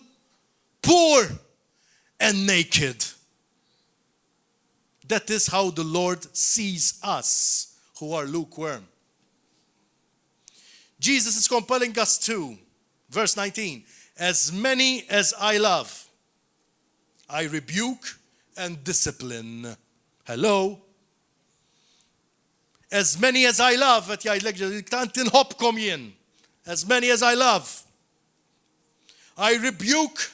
A: poor, and naked. That is how the Lord sees us who are lukewarm. Jesus is compelling us to, verse 19, as many as I love, I rebuke and discipline. Hello? As many as I love, at hopkom jien. As many as I love, I rebuke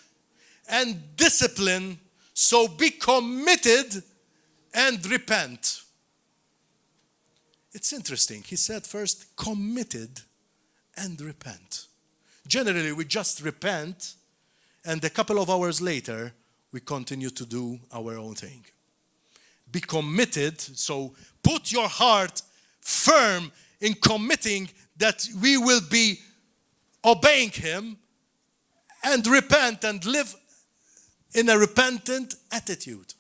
A: and discipline, so be committed and repent. It's interesting. He said first, committed and repent. Generally, we just repent, and a couple of hours later, we continue to do our own thing. Be committed, so put your heart firm in committing that we will be obeying Him, and repent and live in a repentant attitude.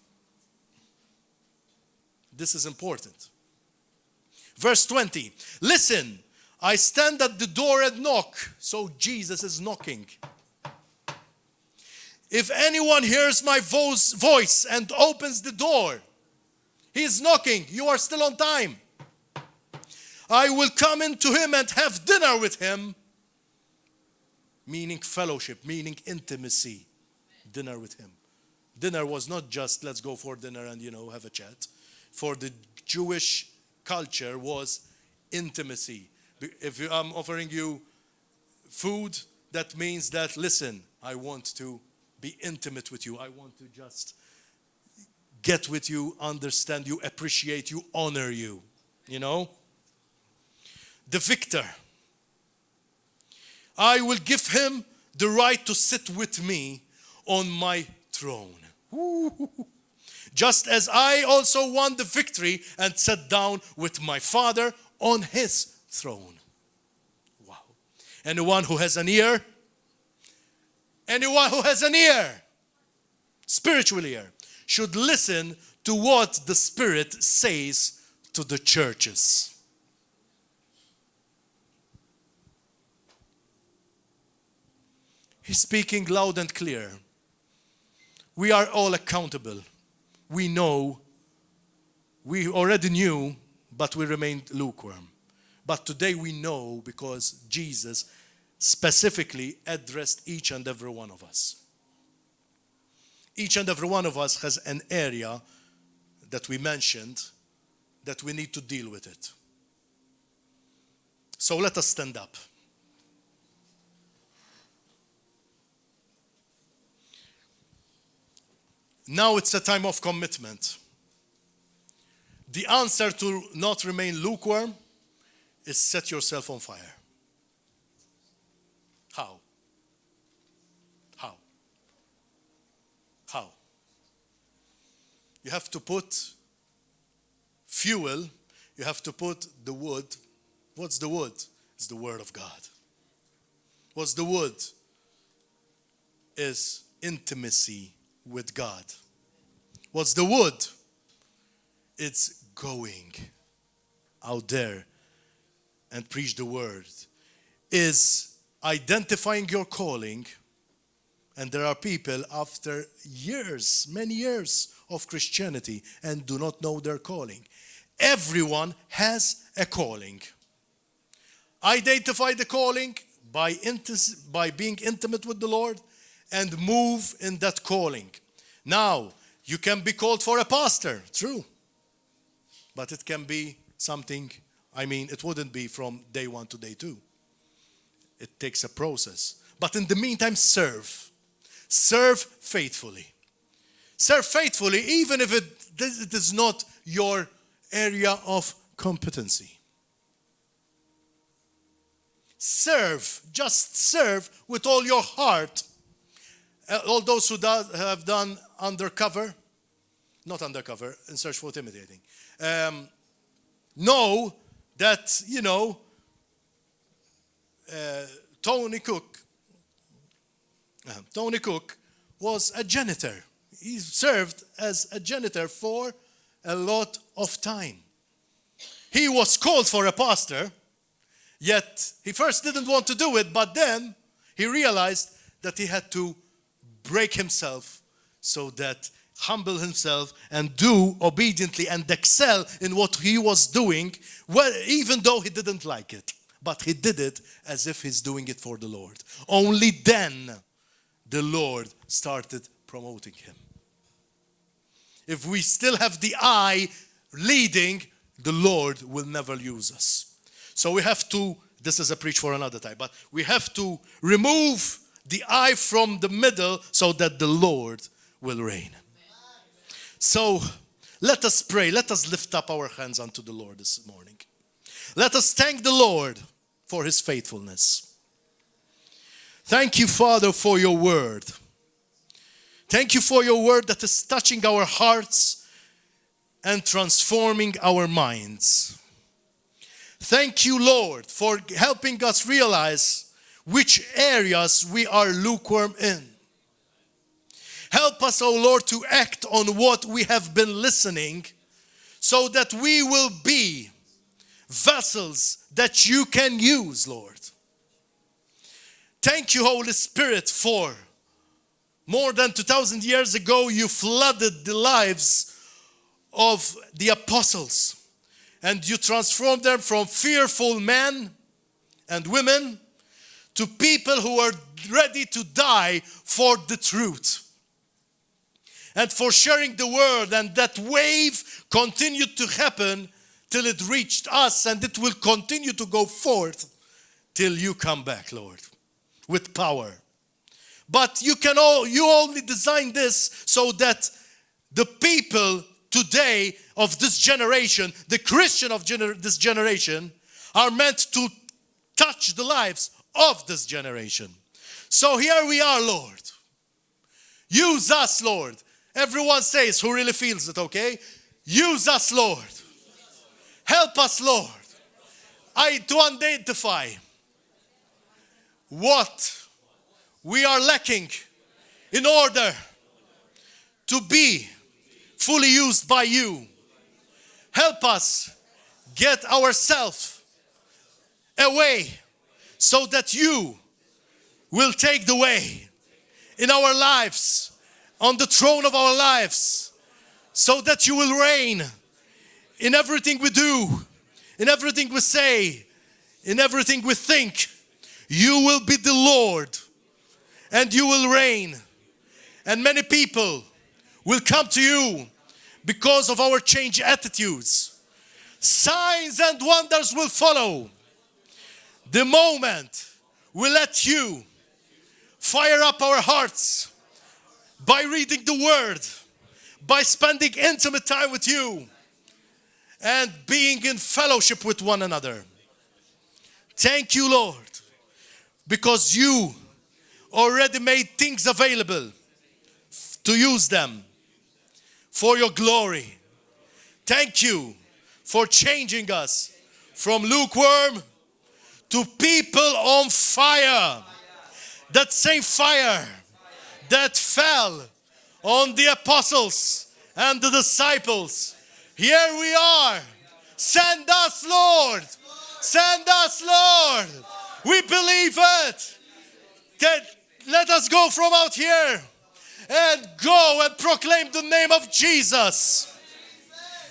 A: This is important. Verse 20, listen, I stand at the door and knock. So Jesus is knocking. If anyone hears my voice and opens the door, he is knocking. You are still on time. I will come into him and have dinner with him. Meaning fellowship, meaning intimacy. Dinner with him. Dinner was not just let's go for dinner and have a chat. For the Jewish culture was intimacy. If I'm offering you food, that means that, listen, I want to be intimate with you. I want to just get with you, understand you, appreciate you, honor you. The victor. I will give him the right to sit with me on my throne. Just as I also won the victory and sat down with my Father on his throne. Wow. Anyone who has an ear? Anyone who has an ear, spiritual ear, should listen to what the Spirit says to the churches. He's speaking loud and clear. We are all accountable. We know, we already knew, but we remained lukewarm. But today we know because Jesus specifically addressed each and every one of us. Each and every one of us has an area that we mentioned that we need to deal with it. So let us stand up. Now it's a time of commitment. The answer to not remain lukewarm is set yourself on fire. How? How? How? You have to put fuel, you have to put the wood. What's the wood? It's the Word of God. What's the wood? Is intimacy with God. What's the wood? It's going out there and preach the word. Is identifying your calling. And there are people after years, many years of Christianity and do not know their calling. Everyone has a calling. Identify the calling by being intimate with the Lord and move in that calling. Now, you can be called for a pastor, true. But it can be something, it wouldn't be from day one to day two. It takes a process. But in the meantime, serve. Serve faithfully. Serve faithfully even if it is not your area of competency. Serve. Just serve with all your heart. All those who have done undercover, not undercover, in Search for Timothy, I think, know that, Tony Cook was a janitor. He served as a janitor for a lot of time. He was called for a pastor, yet he first didn't want to do it, but then he realized that he had to break himself so that humble himself and do obediently and excel in what he was doing, well, even though he didn't like it. But he did it as if he's doing it for the Lord. Only then the Lord started promoting him. If we still have the eye leading, the Lord will never use us. So we have to, this is a preach for another time, but we have to remove the eye from the middle so that the Lord will reign. So let us pray. Let us lift up our hands unto the Lord this morning. Let us thank the Lord for his faithfulness. Thank you, Father, for your word. Thank you for your word that is touching our hearts and transforming our minds. Thank you, Lord, for helping us realize which areas we are lukewarm in. Help us, O Lord, to act on what we have been listening so that we will be vessels that you can use, Lord. Thank you, Holy Spirit, for more than 2,000 years ago, you flooded the lives of the apostles and you transformed them from fearful men and women to people who are ready to die for the truth and for sharing the word, and that wave continued to happen till it reached us, and it will continue to go forth till you come back, Lord, with power. But you only designed this so that the people today of this generation, the Christian of this generation, are meant to touch the lives of this generation. So here we are, Lord. Use us, Lord. Everyone says who really feels it, okay? Use us, Lord. Help us, Lord, to identify what we are lacking in order to be fully used by you. Help us get ourselves away so that you will take the way in our lives, on the throne of our lives, so that you will reign in everything we do, in everything we say, in everything we think. You will be the Lord and you will reign. And many people will come to you because of our changed attitudes. Signs and wonders will follow the moment we let you fire up our hearts by reading the word, by spending intimate time with you, and being in fellowship with one another. Thank you, Lord, because you already made things available to use them for your glory. Thank you for changing us from lukewarm to people on fire. That same fire that fell on the apostles and the disciples. Here we are. Send us, Lord. Send us, Lord. We believe it. Let us go from out here and go and proclaim the name of Jesus.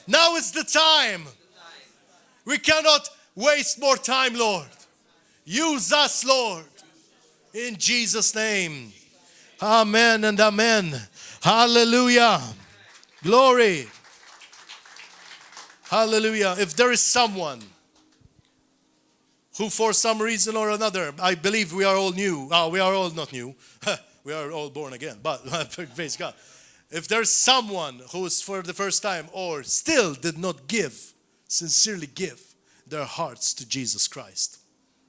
A: Now is the time. We cannot waste more time, Lord. Use us, Lord. In Jesus' name. Amen and amen. Hallelujah. Glory. Hallelujah. If there is someone who for some reason or another, I believe we are all new. We are all not new. We are all born again, but praise God. If there's someone who is for the first time or still did not sincerely give their hearts to Jesus Christ,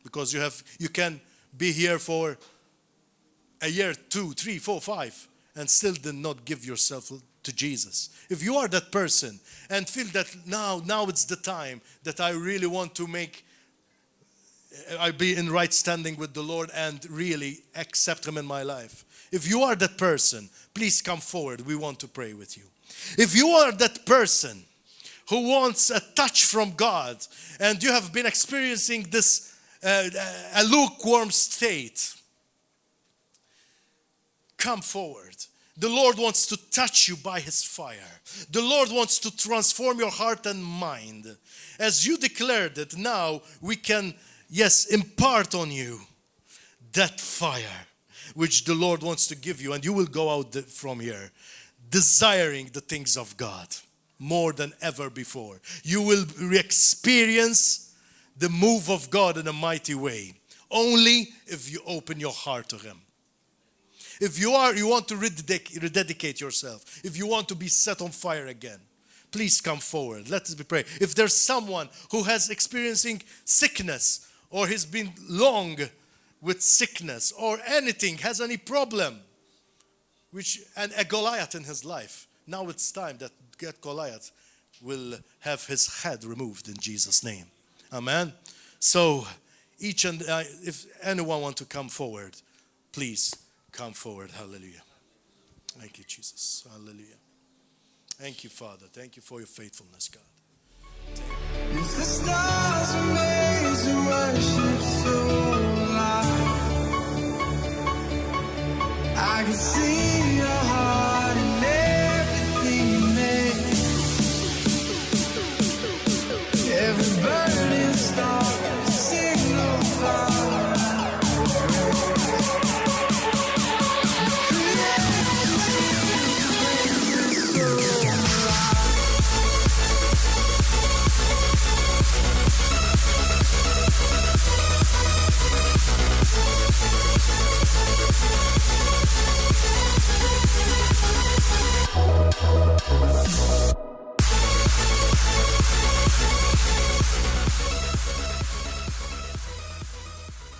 A: because you can be here for a year, 2, 3, 4, 5, and still did not give yourself to Jesus. If you are that person and feel that now it's the time that I really want to I be in right standing with the Lord and really accept Him in my life. If you are that person, please come forward. We want to pray with you. If you are that person who wants a touch from God and you have been experiencing this a lukewarm state, come forward. The Lord wants to touch you by His fire. The Lord wants to transform your heart and mind. As you declared it, now we can, impart on you that fire which the Lord wants to give you. And you will go out from here desiring the things of God more than ever before. You will experience the move of God in a mighty way. Only if you open your heart to Him. If you want to rededicate yourself, if you want to be set on fire again, please come forward. Let us be praying. If there's someone who has experiencing sickness or has been long with sickness or anything, has any problem, and a Goliath in his life, now it's time that Goliath will have his head removed in Jesus' name. Amen. So if anyone want to come forward, please come forward. Hallelujah. Thank you, Jesus. Hallelujah. Thank you, Father. Thank you for your faithfulness, God.
B: If the stars were made to worship so loud, I can see